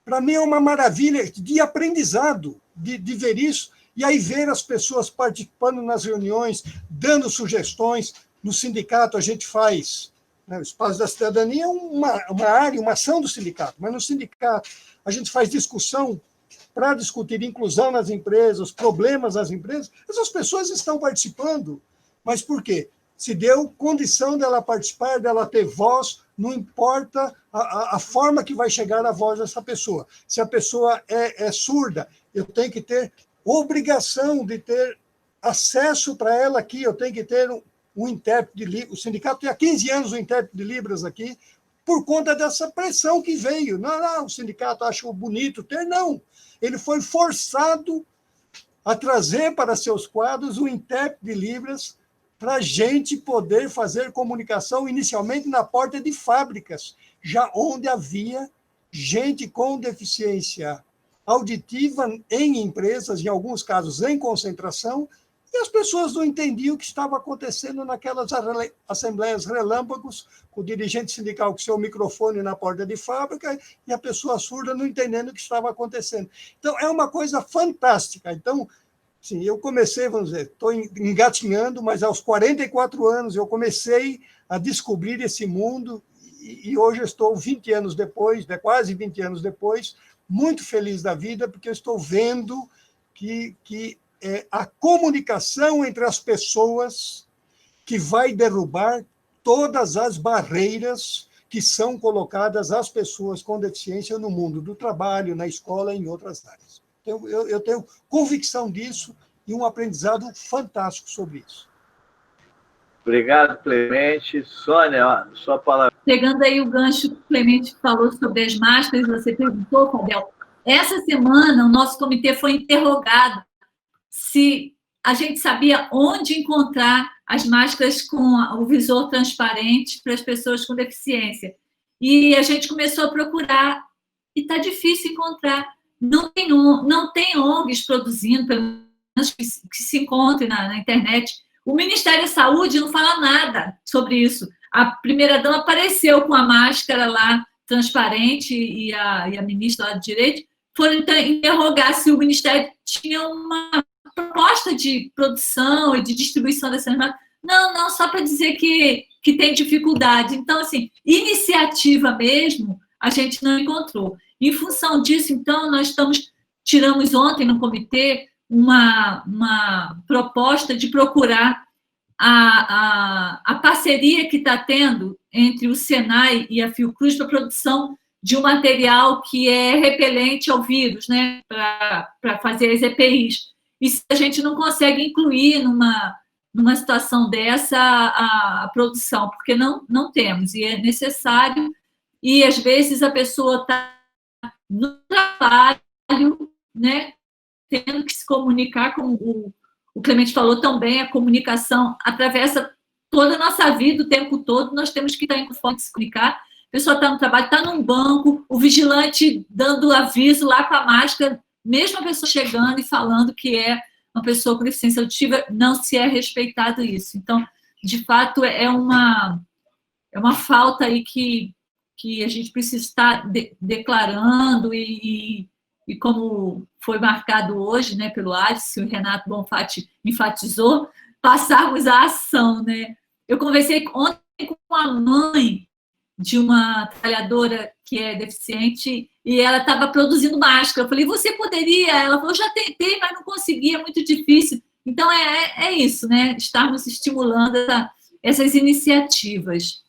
para mim é uma maravilha de aprendizado, de ver isso, e aí ver as pessoas participando nas reuniões, dando sugestões. No sindicato, a gente faz, né, o Espaço da Cidadania é uma área, uma ação do sindicato, mas no sindicato a gente faz discussão para discutir inclusão nas empresas, problemas nas empresas. Essas pessoas estão participando, mas por quê? Se deu condição dela participar, dela ter voz, não importa a forma que vai chegar a voz dessa pessoa. Se a pessoa é surda, eu tenho que ter obrigação de ter acesso para ela aqui, eu tenho que ter um intérprete de Libras. O sindicato tem há 15 anos um intérprete de Libras aqui, por conta dessa pressão que veio. Não, o sindicato achou bonito ter, não. Ele foi forçado a trazer para seus quadros um intérprete de Libras para a gente poder fazer comunicação inicialmente na porta de fábricas, já onde havia gente com deficiência auditiva em empresas, em alguns casos em concentração, e as pessoas não entendiam o que estava acontecendo naquelas assembleias relâmpagos, com o dirigente sindical com seu microfone na porta de fábrica e a pessoa surda não entendendo o que estava acontecendo. Então, é uma coisa fantástica. Então, sim, eu comecei, vamos dizer, estou engatinhando, mas aos 44 anos eu comecei a descobrir esse mundo e hoje eu estou 20 anos depois, quase 20 anos depois, muito feliz da vida, porque eu estou vendo que a comunicação entre as pessoas que vai derrubar todas as barreiras que são colocadas às pessoas com deficiência no mundo do trabalho, na escola e em outras áreas. Então, eu tenho convicção disso e um aprendizado fantástico sobre isso. Obrigado, Clemente. Sônia, sua palavra. pegando aí o gancho que o Clemente falou sobre as máscaras, você perguntou, Fadel, essa semana o nosso comitê foi interrogado se a gente sabia onde encontrar as máscaras com o visor transparente para as pessoas com deficiência. E a gente começou a procurar, e está difícil encontrar. Não tem ONGs produzindo, pelo menos que se encontre na internet. O Ministério da Saúde não fala nada sobre isso. A primeira-dama apareceu com a máscara lá, transparente, e a ministra lá do Direito foram interrogar se o Ministério tinha uma proposta de produção e de distribuição dessas máscaras. Não, só para dizer que tem dificuldade. Então, assim, iniciativa mesmo, a gente não encontrou. Em função disso, então, nós tiramos ontem no comitê uma proposta de procurar a parceria que está tendo entre o Senai e a Fiocruz para a produção de um material que é repelente ao vírus, né, para fazer as EPIs. E se a gente não consegue incluir numa situação dessa a produção, porque não temos, e é necessário, e às vezes a pessoa está no trabalho, né, tendo que se comunicar, como o Clemente falou também, a comunicação atravessa toda a nossa vida, o tempo todo, nós temos que estar em forma de se comunicar. A pessoa está no trabalho, está num banco, o vigilante dando aviso lá com a máscara, mesmo a pessoa chegando e falando que é uma pessoa com deficiência auditiva, não se é respeitado isso. Então, de fato, é uma falta aí que a gente precisa estar declarando e como foi marcado hoje, né, pelo Alisson, o Renato Bonfatti enfatizou, passarmos à ação, né? Eu conversei ontem com a mãe de uma trabalhadora que é deficiente e ela estava produzindo máscara. Eu falei, você poderia? Ela falou, já tentei, mas não consegui, é muito difícil. Então, é isso, né? Estarmos estimulando essas iniciativas.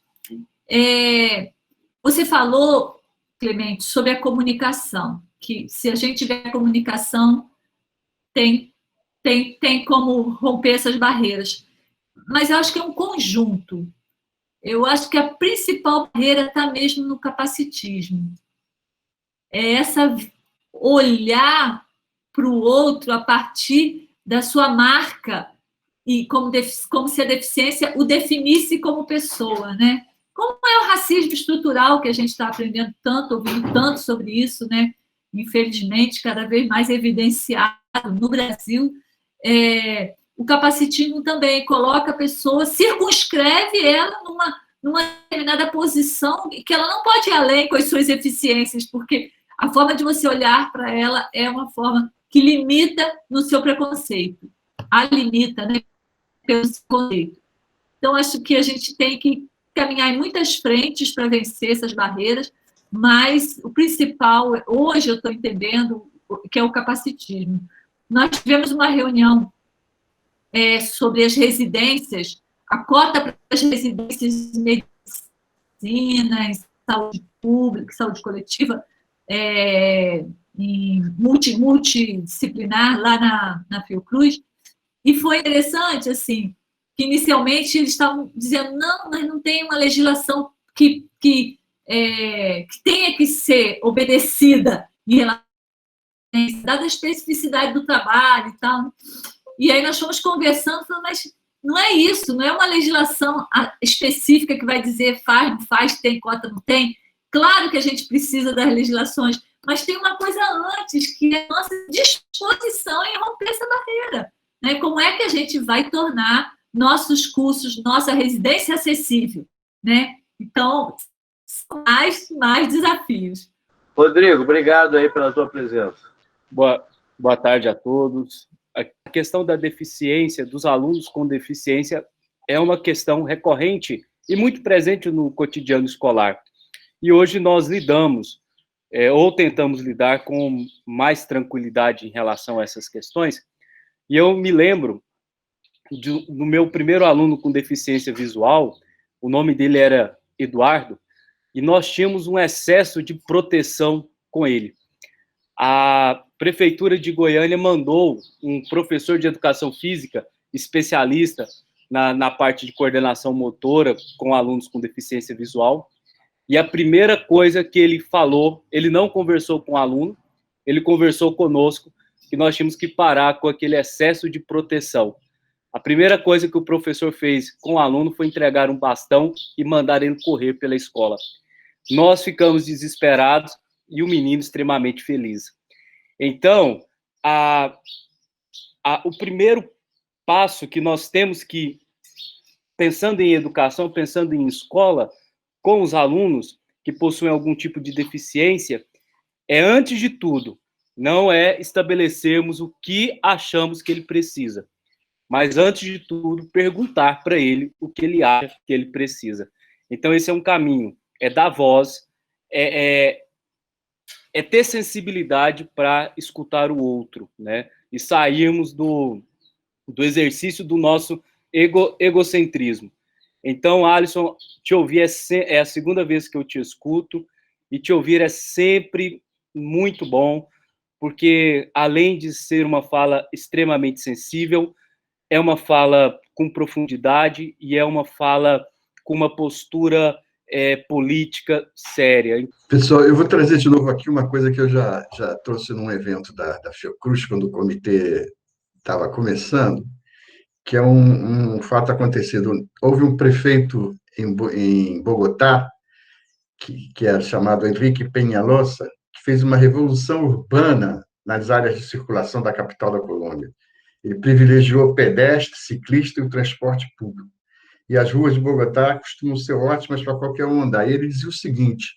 Você falou, Clemente, sobre a comunicação, que se a gente tiver comunicação, tem como romper essas barreiras. Mas eu acho que é um conjunto. Eu acho que a principal barreira está mesmo no capacitismo. É essa olhar para o outro a partir da sua marca e como se a deficiência o definisse como pessoa, né? Como é o racismo estrutural que a gente está aprendendo tanto, ouvindo tanto sobre isso, né? Infelizmente, cada vez mais evidenciado no Brasil. O capacitismo também coloca a pessoa, circunscreve ela numa determinada posição que ela não pode ir além com as suas eficiências, porque a forma de você olhar para ela é uma forma que limita no seu preconceito. A limita, né, pelo seu conceito. Então, acho que a gente tem que caminhar em muitas frentes para vencer essas barreiras, mas o principal, hoje eu estou entendendo, que é o capacitismo. Nós tivemos uma reunião sobre as residências, a cota para as residências de medicina, saúde pública, saúde coletiva, multidisciplinar, lá na Fiocruz, e foi interessante, assim, que inicialmente eles estavam dizendo, não, mas não tem uma legislação que tenha que ser obedecida em relação dada a especificidade do trabalho e tal. E aí nós fomos conversando, falando, mas não é isso, não é uma legislação específica que vai dizer faz, não faz, tem cota, não tem. Claro que a gente precisa das legislações, mas tem uma coisa antes, que é a nossa disposição em romper essa barreira. Né? Como é que a gente vai tornar nossos cursos, nossa residência acessível? Né? Então, são mais desafios. Rodrigo, obrigado aí pela tua presença. Boa tarde a todos. A questão da deficiência, dos alunos com deficiência, é uma questão recorrente e muito presente no cotidiano escolar. E hoje nós lidamos, ou tentamos lidar com mais tranquilidade em relação a essas questões. E eu me lembro do meu primeiro aluno com deficiência visual, o nome dele era Eduardo, e nós tínhamos um excesso de proteção com ele. A Prefeitura de Goiânia mandou um professor de educação física, especialista na parte de coordenação motora com alunos com deficiência visual, E a primeira coisa que ele falou, ele não conversou com o aluno, ele conversou conosco, que nós tínhamos que parar com aquele excesso de proteção. A primeira coisa que o professor fez com o aluno foi entregar um bastão e mandar ele correr pela escola. Nós ficamos desesperados e o menino extremamente feliz. Então, o primeiro passo que nós temos que, pensando em educação, pensando em escola, com os alunos que possuem algum tipo de deficiência, é, antes de tudo, não é estabelecermos o que achamos que ele precisa, mas, antes de tudo, perguntar para ele o que ele acha que ele precisa. Então, esse é um caminho, é dar voz, é ter sensibilidade para escutar o outro, né? E sairmos do exercício do nosso egocentrismo. Então, Alisson, te ouvir é a segunda vez que eu te escuto, e te ouvir é sempre muito bom, porque, além de ser uma fala extremamente sensível, é uma fala com profundidade e é uma fala com uma postura política séria. Pessoal, eu vou trazer de novo aqui uma coisa que eu já trouxe num evento da Fiocruz, quando o comitê estava começando, que é um fato acontecido. Houve um prefeito em Bogotá, que é chamado Enrique Peñalosa, que fez uma revolução urbana nas áreas de circulação da capital da Colômbia. Ele privilegiou o pedestre, ciclista e o transporte público. E as ruas de Bogotá costumam ser ótimas para qualquer um andar. E ele dizia o seguinte: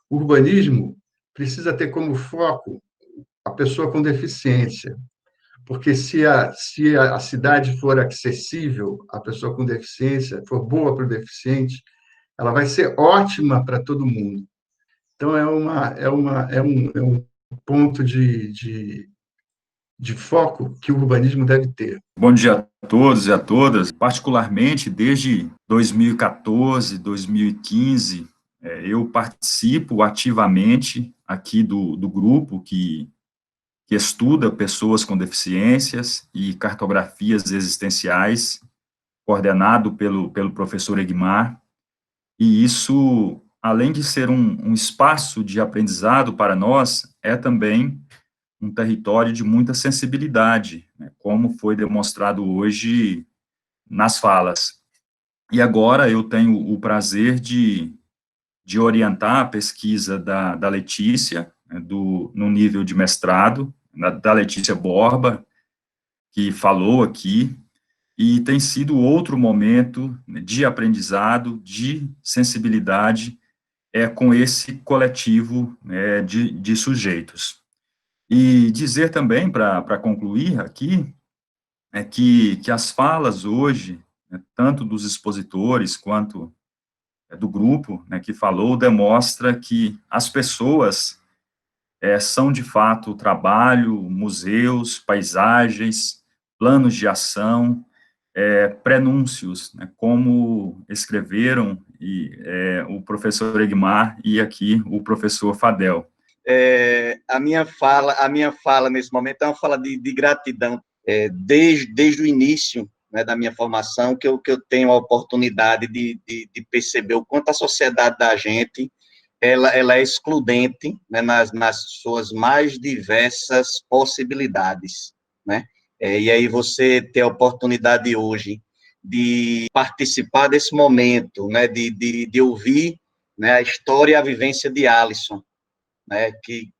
o urbanismo precisa ter como foco a pessoa com deficiência, porque se a cidade for acessível à pessoa com deficiência, for boa para o deficiente, ela vai ser ótima para todo mundo. Então, é um ponto de foco que o urbanismo deve ter. Bom dia a todos e a todas. Particularmente, desde 2014, 2015, eu participo ativamente aqui do grupo que estuda pessoas com deficiências e cartografias existenciais, coordenado pelo professor Egmar, e isso, além de ser um espaço de aprendizado para nós, é também um território de muita sensibilidade, né, como foi demonstrado hoje nas falas. E agora eu tenho o prazer de orientar a pesquisa da Letícia, né, no nível de mestrado, da Letícia Borba, que falou aqui, e tem sido outro momento de aprendizado, de sensibilidade, com esse coletivo de sujeitos. E dizer também, para concluir aqui, que as falas hoje, né, tanto dos expositores quanto do grupo, né, que falou, demonstra que as pessoas são, de fato, trabalho, museus, paisagens, planos de ação, prenúncios, né, como escreveram o professor Egmar e aqui o professor Fadel. A minha fala nesse momento é uma fala de gratidão, desde o início, né, da minha formação, que eu tenho a oportunidade de perceber o quanto a sociedade da gente ela é excludente, né, nas suas mais diversas possibilidades, né? E aí você ter a oportunidade hoje de participar desse momento, né, de ouvir, né, a história e a vivência de Alisson, né, que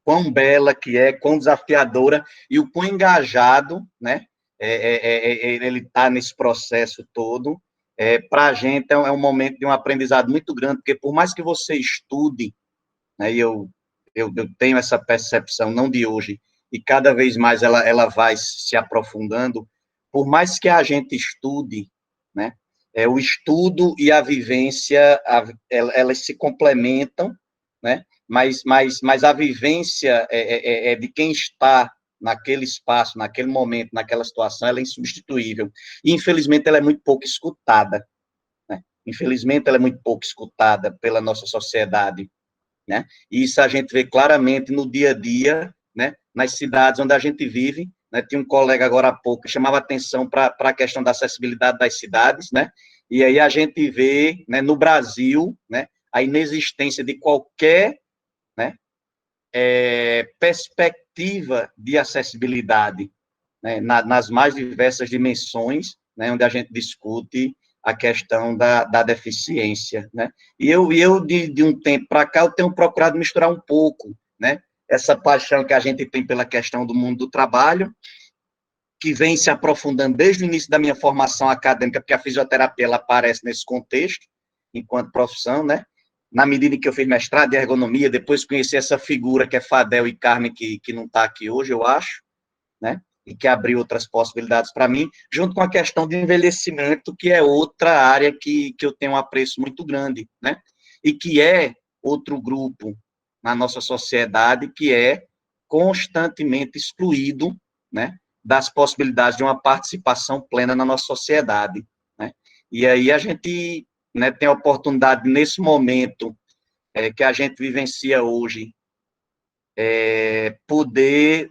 quão bela que é, quão desafiadora e o quão engajado, né, ele está nesse processo todo. Para a gente é um momento de um aprendizado muito grande, porque por mais que você estude, né, e eu tenho essa percepção, não de hoje, e cada vez mais ela vai se aprofundando, por mais que a gente estude, né, o estudo e a vivência, elas se complementam, né, mas a vivência de quem está naquele espaço, naquele momento, naquela situação, ela é insubstituível. E, infelizmente, ela é muito pouco escutada, né? Infelizmente, ela é muito pouco escutada pela nossa sociedade, né? E isso a gente vê claramente no dia a dia, né, nas cidades onde a gente vive, né? Tinha um colega agora há pouco que chamava atenção para a questão da acessibilidade das cidades, né? E aí a gente vê, né, no Brasil, né, a inexistência de qualquer, né, perspectiva de acessibilidade, né, nas mais diversas dimensões, né, onde a gente discute a questão da deficiência, né? E eu de um tempo para cá, eu tenho procurado misturar um pouco, né, essa paixão que a gente tem pela questão do mundo do trabalho, que vem se aprofundando desde o início da minha formação acadêmica, porque a fisioterapia ela aparece nesse contexto, enquanto profissão, né? Na medida em que eu fiz mestrado em ergonomia, depois conheci essa figura que é Fadel e Carmen, que não está aqui hoje, eu acho, né? E que abriu outras possibilidades para mim, junto com a questão de envelhecimento, que é outra área que eu tenho um apreço muito grande, né? E que é outro grupo na nossa sociedade que é constantemente excluído, né, das possibilidades de uma participação plena na nossa sociedade, né? E aí a gente, né, tem a oportunidade, nesse momento que a gente vivencia hoje, poder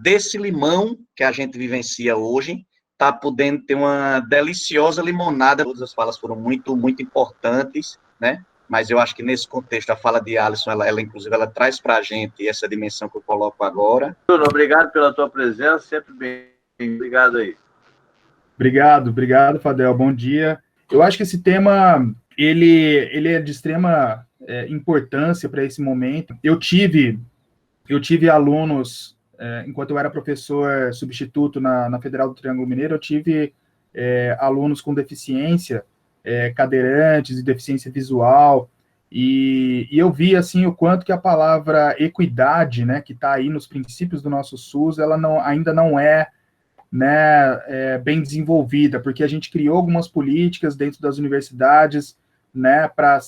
desse limão que a gente vivencia hoje, podendo ter uma deliciosa limonada. Todas as falas foram muito, muito importantes, né? Mas eu acho que nesse contexto, a fala de Alisson, ela inclusive, ela traz para a gente essa dimensão que eu coloco agora. Bruno, obrigado pela tua presença, sempre bem. Obrigado aí. Obrigado, Fadel. Bom dia. Eu acho que esse tema, ele é de extrema importância para esse momento. Eu tive alunos, enquanto eu era professor substituto na Federal do Triângulo Mineiro, eu tive alunos com deficiência, cadeirantes e deficiência visual, e eu vi, assim, o quanto que a palavra equidade, né, que está aí nos princípios do nosso SUS, ela ainda não é, né, bem desenvolvida, porque a gente criou algumas políticas dentro das universidades, né, para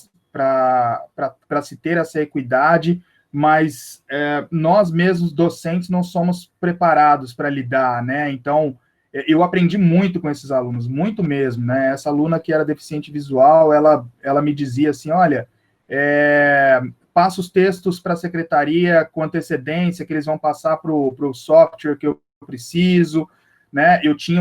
se ter essa equidade, mas nós mesmos, docentes, não somos preparados para lidar, né? Então, eu aprendi muito com esses alunos, muito mesmo, né? Essa aluna que era deficiente visual, ela me dizia assim, olha, passa os textos para a secretaria com antecedência, que eles vão passar para o software que eu preciso, né? Eu tinha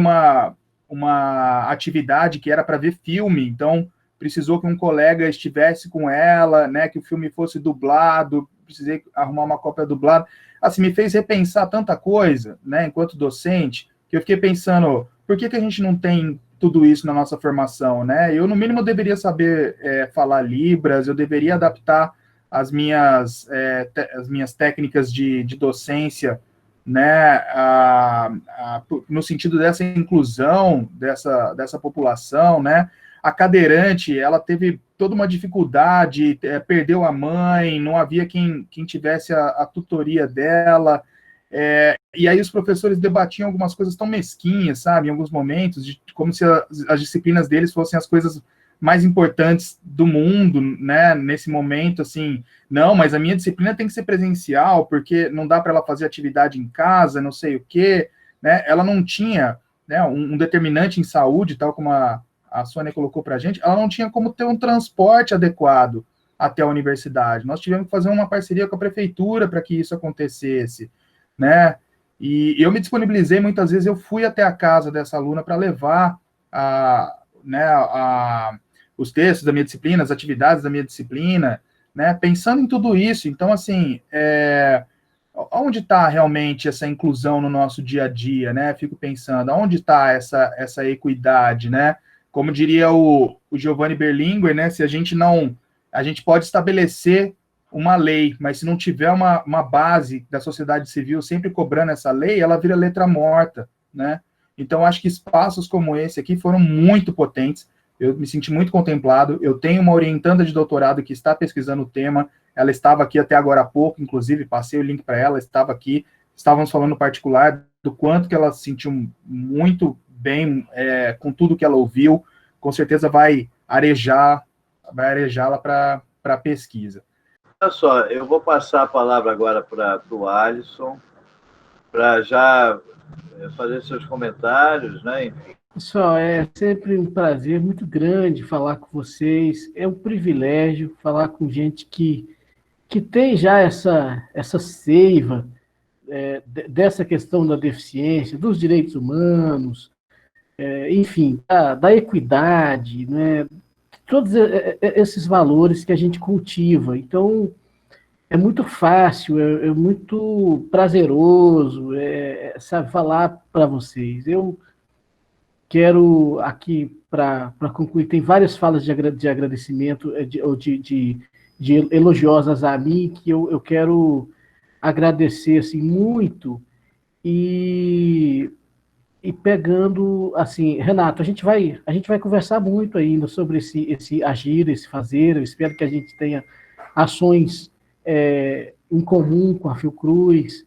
uma atividade que era para ver filme, então precisou que um colega estivesse com ela, né? Que o filme fosse dublado, precisei arrumar uma cópia dublada. Assim, me fez repensar tanta coisa, né? Enquanto docente, que eu fiquei pensando, por que a gente não tem tudo isso na nossa formação, né? Eu, no mínimo, deveria saber falar Libras, eu deveria adaptar as minhas técnicas de docência, né, no sentido dessa inclusão dessa população, né? A cadeirante, ela teve toda uma dificuldade, perdeu a mãe, não havia quem tivesse a tutoria dela, e aí os professores debatiam algumas coisas tão mesquinhas, sabe, em alguns momentos, como se as disciplinas deles fossem as coisas mais importantes do mundo, né, nesse momento, assim, não, mas a minha disciplina tem que ser presencial, porque não dá para ela fazer atividade em casa, não sei o quê, né, ela não tinha, né, um determinante em saúde, tal como a Sônia colocou para a gente, ela não tinha como ter um transporte adequado até a universidade. Nós tivemos que fazer uma parceria com a prefeitura para que isso acontecesse, né? E eu me disponibilizei, muitas vezes eu fui até a casa dessa aluna para levar os textos da minha disciplina, as atividades da minha disciplina, né? Pensando em tudo isso. Então, assim, onde está realmente essa inclusão no nosso dia a dia, né? Fico pensando, onde está essa equidade, né? Como diria o Giovanni Berlinguer, né, se a gente pode estabelecer uma lei, mas se não tiver uma base da sociedade civil sempre cobrando essa lei, ela vira letra morta, né? Então, acho que espaços como esse aqui foram muito potentes, eu me senti muito contemplado, eu tenho uma orientanda de doutorado que está pesquisando o tema, ela estava aqui até agora há pouco, inclusive, passei o link para ela, estava aqui, estávamos falando no particular do quanto que ela se sentiu muito bem com tudo que ela ouviu, com certeza vai arejá-la para a pesquisa. Olha só, eu vou passar a palavra agora para o Alisson, para já fazer seus comentários, né? Enfim. Pessoal, é sempre um prazer muito grande falar com vocês, é um privilégio falar com gente que tem já essa seiva dessa questão da deficiência, dos direitos humanos, enfim, da equidade, né? todos esses valores que a gente cultiva. Então, é muito fácil, é muito prazeroso, sabe, falar para vocês. Eu quero aqui, para concluir, tem várias falas de agradecimento, de elogiosas a mim, que eu quero agradecer assim, muito, e pegando, assim, Renato, a gente vai conversar muito ainda sobre esse agir, esse fazer. Eu espero que a gente tenha ações em comum com a Fiocruz,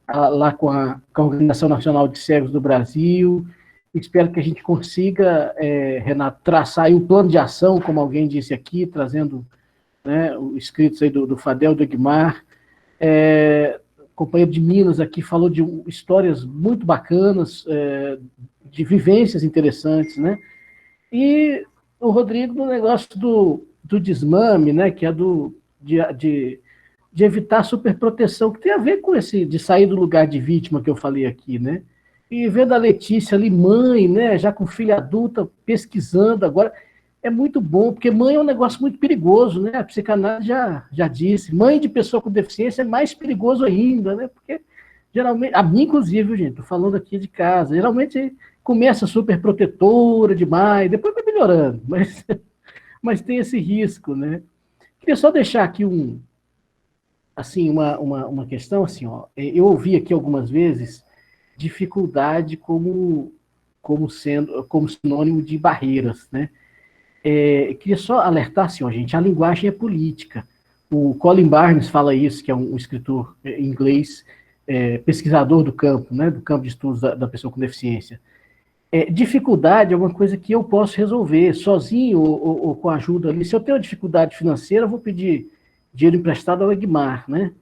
lá com a Organização Nacional de Cegos do Brasil. Espero que a gente consiga, Renato, traçar aí um plano de ação, como alguém disse aqui, trazendo, né, os escritos aí do Fadel, do Egmar. Companheiro de Minas aqui falou de histórias muito bacanas, de vivências interessantes, né? E o Rodrigo no negócio do desmame, né? Que é de evitar a superproteção, que tem a ver com esse de sair do lugar de vítima que eu falei aqui, né? E vendo a Letícia ali, mãe, né? Já com filha adulta, pesquisando agora. É muito bom, porque mãe é um negócio muito perigoso, né? A psicanálise já disse. Mãe de pessoa com deficiência é mais perigoso ainda, né? Porque, geralmente, a mim, inclusive, gente, tô falando aqui de casa, geralmente começa super protetora demais, depois vai melhorando, mas tem esse risco, né? Queria só deixar aqui uma questão, assim, ó. Eu ouvi aqui algumas vezes dificuldade como sinônimo de barreiras, né? Queria só alertar, assim, ó, gente, a linguagem é política. O Colin Barnes fala isso, que é um escritor inglês, pesquisador do campo, né, do campo de estudos da pessoa com deficiência. Dificuldade é uma coisa que eu posso resolver sozinho ou com ajuda ali. Se eu tenho uma dificuldade financeira, eu vou pedir dinheiro emprestado ao Egmar, né?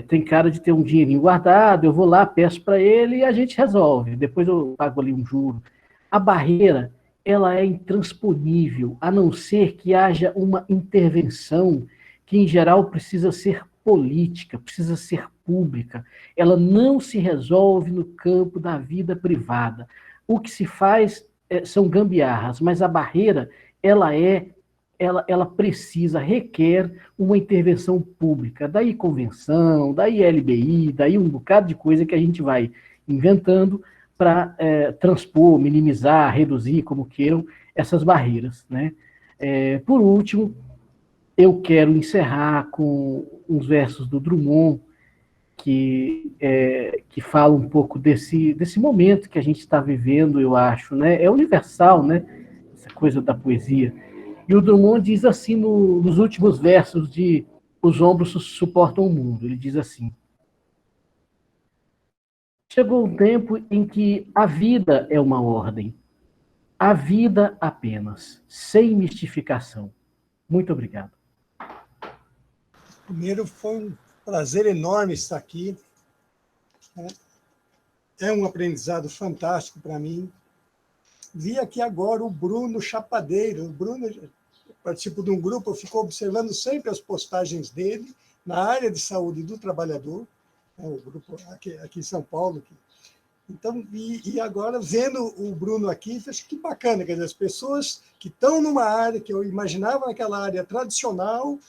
Tem cara de ter um dinheirinho guardado, eu vou lá, peço para ele e a gente resolve. Depois eu pago ali um juro. A barreira, ela é intransponível, a não ser que haja uma intervenção que, em geral, precisa ser política, precisa ser pública. Ela não se resolve no campo da vida privada. O que se faz são gambiarras, mas a barreira, ela precisa, requer uma intervenção pública. Daí convenção, daí LBI, daí um bocado de coisa que a gente vai inventando para transpor, minimizar, reduzir, como queiram, essas barreiras, né? Por último, eu quero encerrar com uns versos do Drummond, que fala um pouco desse momento que a gente está vivendo, eu acho, né? É universal, né? Essa coisa da poesia. E o Drummond diz assim, nos últimos versos de Os Ombros Suportam o Mundo, ele diz assim: chegou um tempo em que a vida é uma ordem. A vida apenas, sem mistificação. Muito obrigado. Primeiro, foi um prazer enorme estar aqui. É um aprendizado fantástico para mim. Vi aqui agora o Bruno Chapadeiro. O Bruno, eu participo de um grupo, eu fico observando sempre as postagens dele na área de saúde do trabalhador, o grupo aqui em São Paulo. Então, e agora, vendo o Bruno aqui, acho que bacana, quer dizer, as pessoas que estão numa área que eu imaginava naquela área tradicional,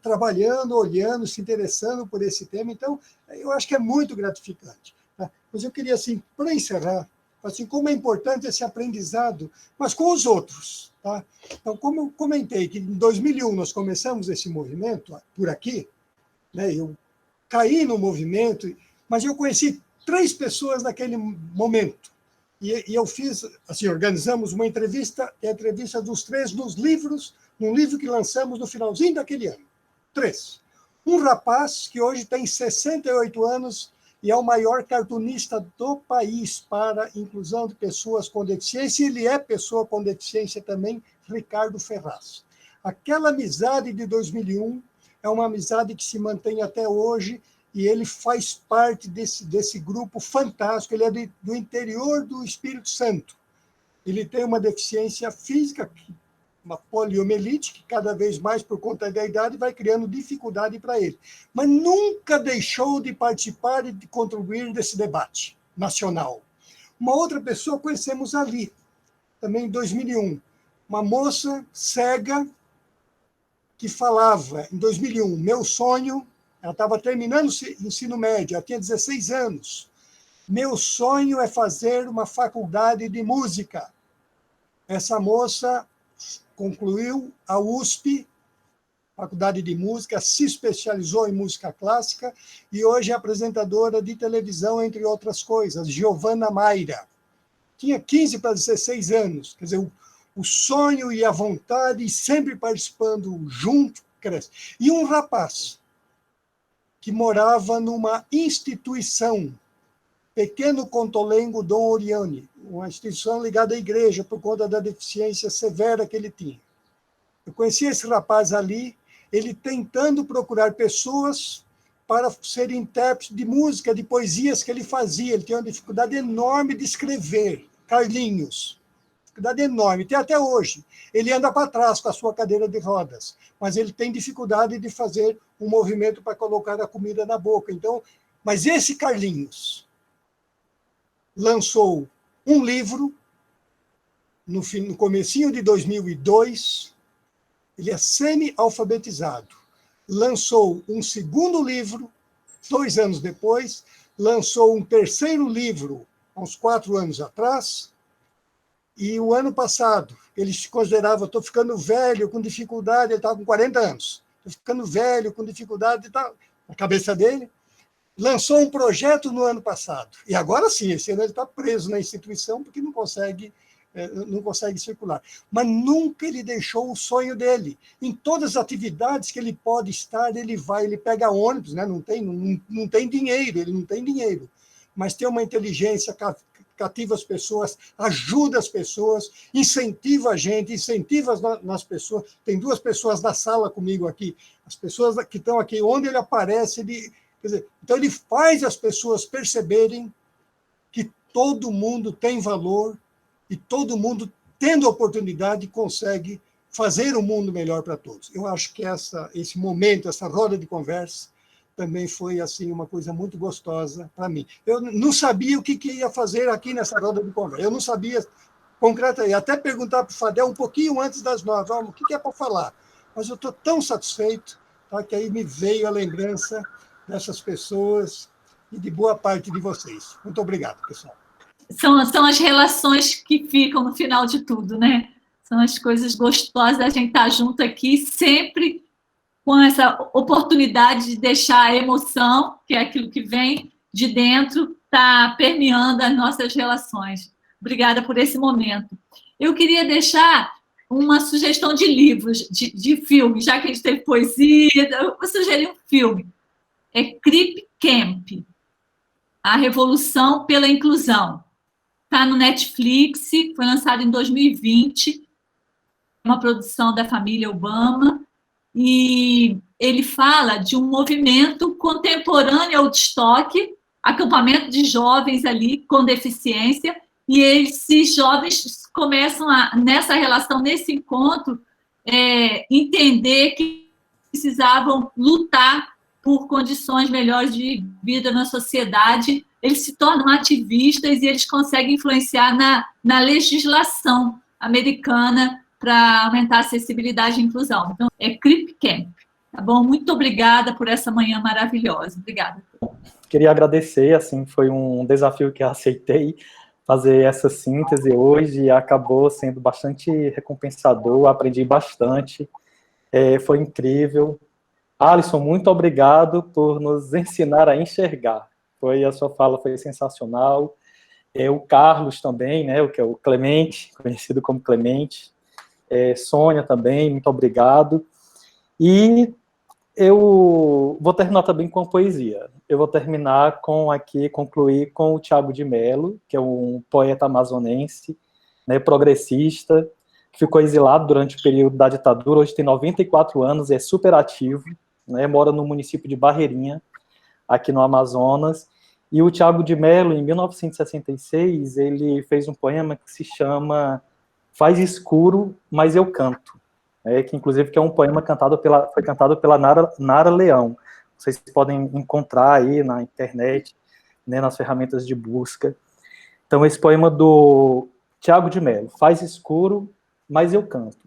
trabalhando, olhando, se interessando por esse tema. Então, eu acho que é muito gratificante. Tá? Mas eu queria, assim, para encerrar, assim, como é importante esse aprendizado, mas com os outros. Tá? Então, como eu comentei que em 2001 nós começamos esse movimento por aqui, né, eu caí no movimento, mas eu conheci 3 pessoas naquele momento. E eu fiz, assim, organizamos uma entrevista, a entrevista dos 3 nos livros, num livro que lançamos no finalzinho daquele ano. 3. Um rapaz que hoje tem 68 anos e é o maior cartunista do país para a inclusão de pessoas com deficiência, e ele é pessoa com deficiência também, Ricardo Ferraz. Aquela amizade de 2001 é uma amizade que se mantém até hoje, e ele faz parte desse grupo fantástico. Ele é do interior do Espírito Santo. Ele tem uma deficiência física, uma poliomielite, que cada vez mais, por conta da idade, vai criando dificuldade para ele. Mas nunca deixou de participar e de contribuir nesse debate nacional. Uma outra pessoa conhecemos ali, também em 2001, uma moça cega que falava, em 2001, meu sonho, ela estava terminando o ensino médio, ela tinha 16 anos, meu sonho é fazer uma faculdade de música. Essa moça concluiu a USP, Faculdade de Música, se especializou em música clássica e hoje é apresentadora de televisão, entre outras coisas, Giovana Mayra. Tinha 15 para 16 anos, quer dizer, o sonho e a vontade, e sempre participando junto, cresce. E um rapaz que morava numa instituição, Pequeno Contolengo Dom Orione, uma instituição ligada à igreja por conta da deficiência severa que ele tinha. Eu conheci esse rapaz ali, ele tentando procurar pessoas para ser intérprete de música, de poesias que ele fazia. Ele tinha uma dificuldade enorme de escrever. Carlinhos, dificuldade enorme, tem até hoje. Ele anda para trás com a sua cadeira de rodas, mas ele tem dificuldade de fazer um movimento para colocar a comida na boca. Então, mas esse Carlinhos lançou um livro no comecinho de 2002, ele é semi-alfabetizado. Lançou um segundo livro, 2 anos depois, lançou um terceiro livro, há uns 4 anos atrás, e o ano passado, ele se considerava, estou ficando velho, com dificuldade, ele estava com 40 anos, estou ficando velho, com dificuldade, tá, na cabeça dele, lançou um projeto no ano passado. E agora sim, esse ano ele está preso na instituição porque não consegue circular. Mas nunca ele deixou o sonho dele. Em todas as atividades que ele pode estar, ele vai, ele pega ônibus, né? Não tem dinheiro, ele não tem dinheiro, mas tem uma inteligência, cativa as pessoas, ajuda as pessoas, incentiva a gente, incentiva nas pessoas. Tem 2 pessoas na sala comigo aqui, as pessoas que estão aqui, onde ele aparece, quer dizer, então ele faz as pessoas perceberem que todo mundo tem valor, e todo mundo, tendo oportunidade, consegue fazer um mundo melhor para todos. Eu acho que esse momento, essa roda de conversa, também foi assim uma coisa muito gostosa para mim. Eu não sabia o que ia fazer aqui nessa roda de conversa. Eu não sabia concretamente. Até perguntar para o Fadel um pouquinho antes das 9, o que é para falar. Mas eu estou tão satisfeito, tá, que aí me veio a lembrança dessas pessoas e de boa parte de vocês. Muito obrigado, pessoal. São as relações que ficam no final de tudo, né? São as coisas gostosas da gente estar junto aqui, sempre com essa oportunidade de deixar a emoção, que é aquilo que vem de dentro, tá permeando as nossas relações. Obrigada por esse momento. Eu queria deixar uma sugestão de livros, de filmes, já que a gente teve poesia, eu vou sugerir um filme. É Crip Camp, A Revolução pela Inclusão. Está no Netflix, foi lançado em 2020, uma produção da família Obama, e ele fala de um movimento contemporâneo ao Woodstock, acampamento de jovens ali com deficiência, e esses jovens começam nessa relação, nesse encontro, entender que precisavam lutar por condições melhores de vida na sociedade. Eles se tornam ativistas e eles conseguem influenciar na legislação americana para aumentar a acessibilidade e inclusão. Então, é Crip Camp. Tá bom? Muito obrigada por essa manhã maravilhosa. Obrigada. Queria agradecer, assim, foi um desafio que eu aceitei fazer essa síntese hoje e acabou sendo bastante recompensador, aprendi bastante, foi incrível. Alisson, muito obrigado por nos ensinar a enxergar. A sua fala foi sensacional. O Carlos também, né, que é o Clemente, conhecido como Clemente. Sônia também, muito obrigado. E eu vou terminar também com a poesia. Eu vou concluir com o Tiago de Mello, que é um poeta amazonense, né, progressista, que ficou exilado durante o período da ditadura, hoje tem 94 anos, é super ativo, né, mora no município de Barreirinha, aqui no Amazonas, e o Tiago de Mello, em 1966, ele fez um poema que se chama Faz Escuro, Mas Eu Canto, que inclusive que é um poema foi cantado pela Nara Leão. Vocês podem encontrar aí na internet, né, nas ferramentas de busca. Então, esse poema do Tiago de Mello, Faz Escuro, mas eu canto.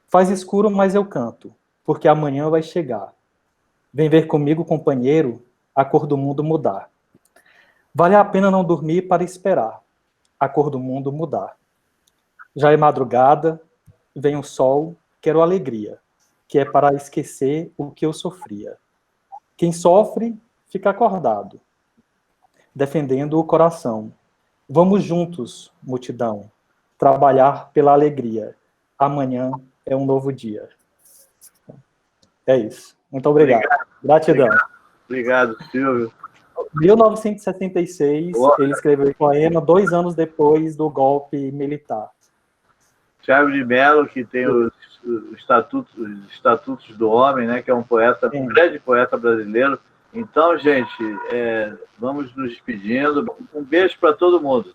Faz escuro, mas eu canto, porque amanhã vai chegar. Vem ver comigo, companheiro, a cor do mundo mudar. Vale a pena não dormir para esperar a cor do mundo mudar. Já é madrugada, vem o sol, quero alegria, que é para esquecer o que eu sofria. Quem sofre, fica acordado, defendendo o coração. Vamos juntos, multidão, trabalhar pela alegria. Amanhã é um novo dia. É isso. Muito obrigado. Gratidão. Obrigado, Silvio. 1976, ele escreveu o poema 2 anos depois do golpe militar. Thiago de Mello, que tem os Estatutos do Homem, né, que é um poeta, um grande poeta brasileiro. Então, gente, vamos nos despedindo. Um beijo para todo mundo.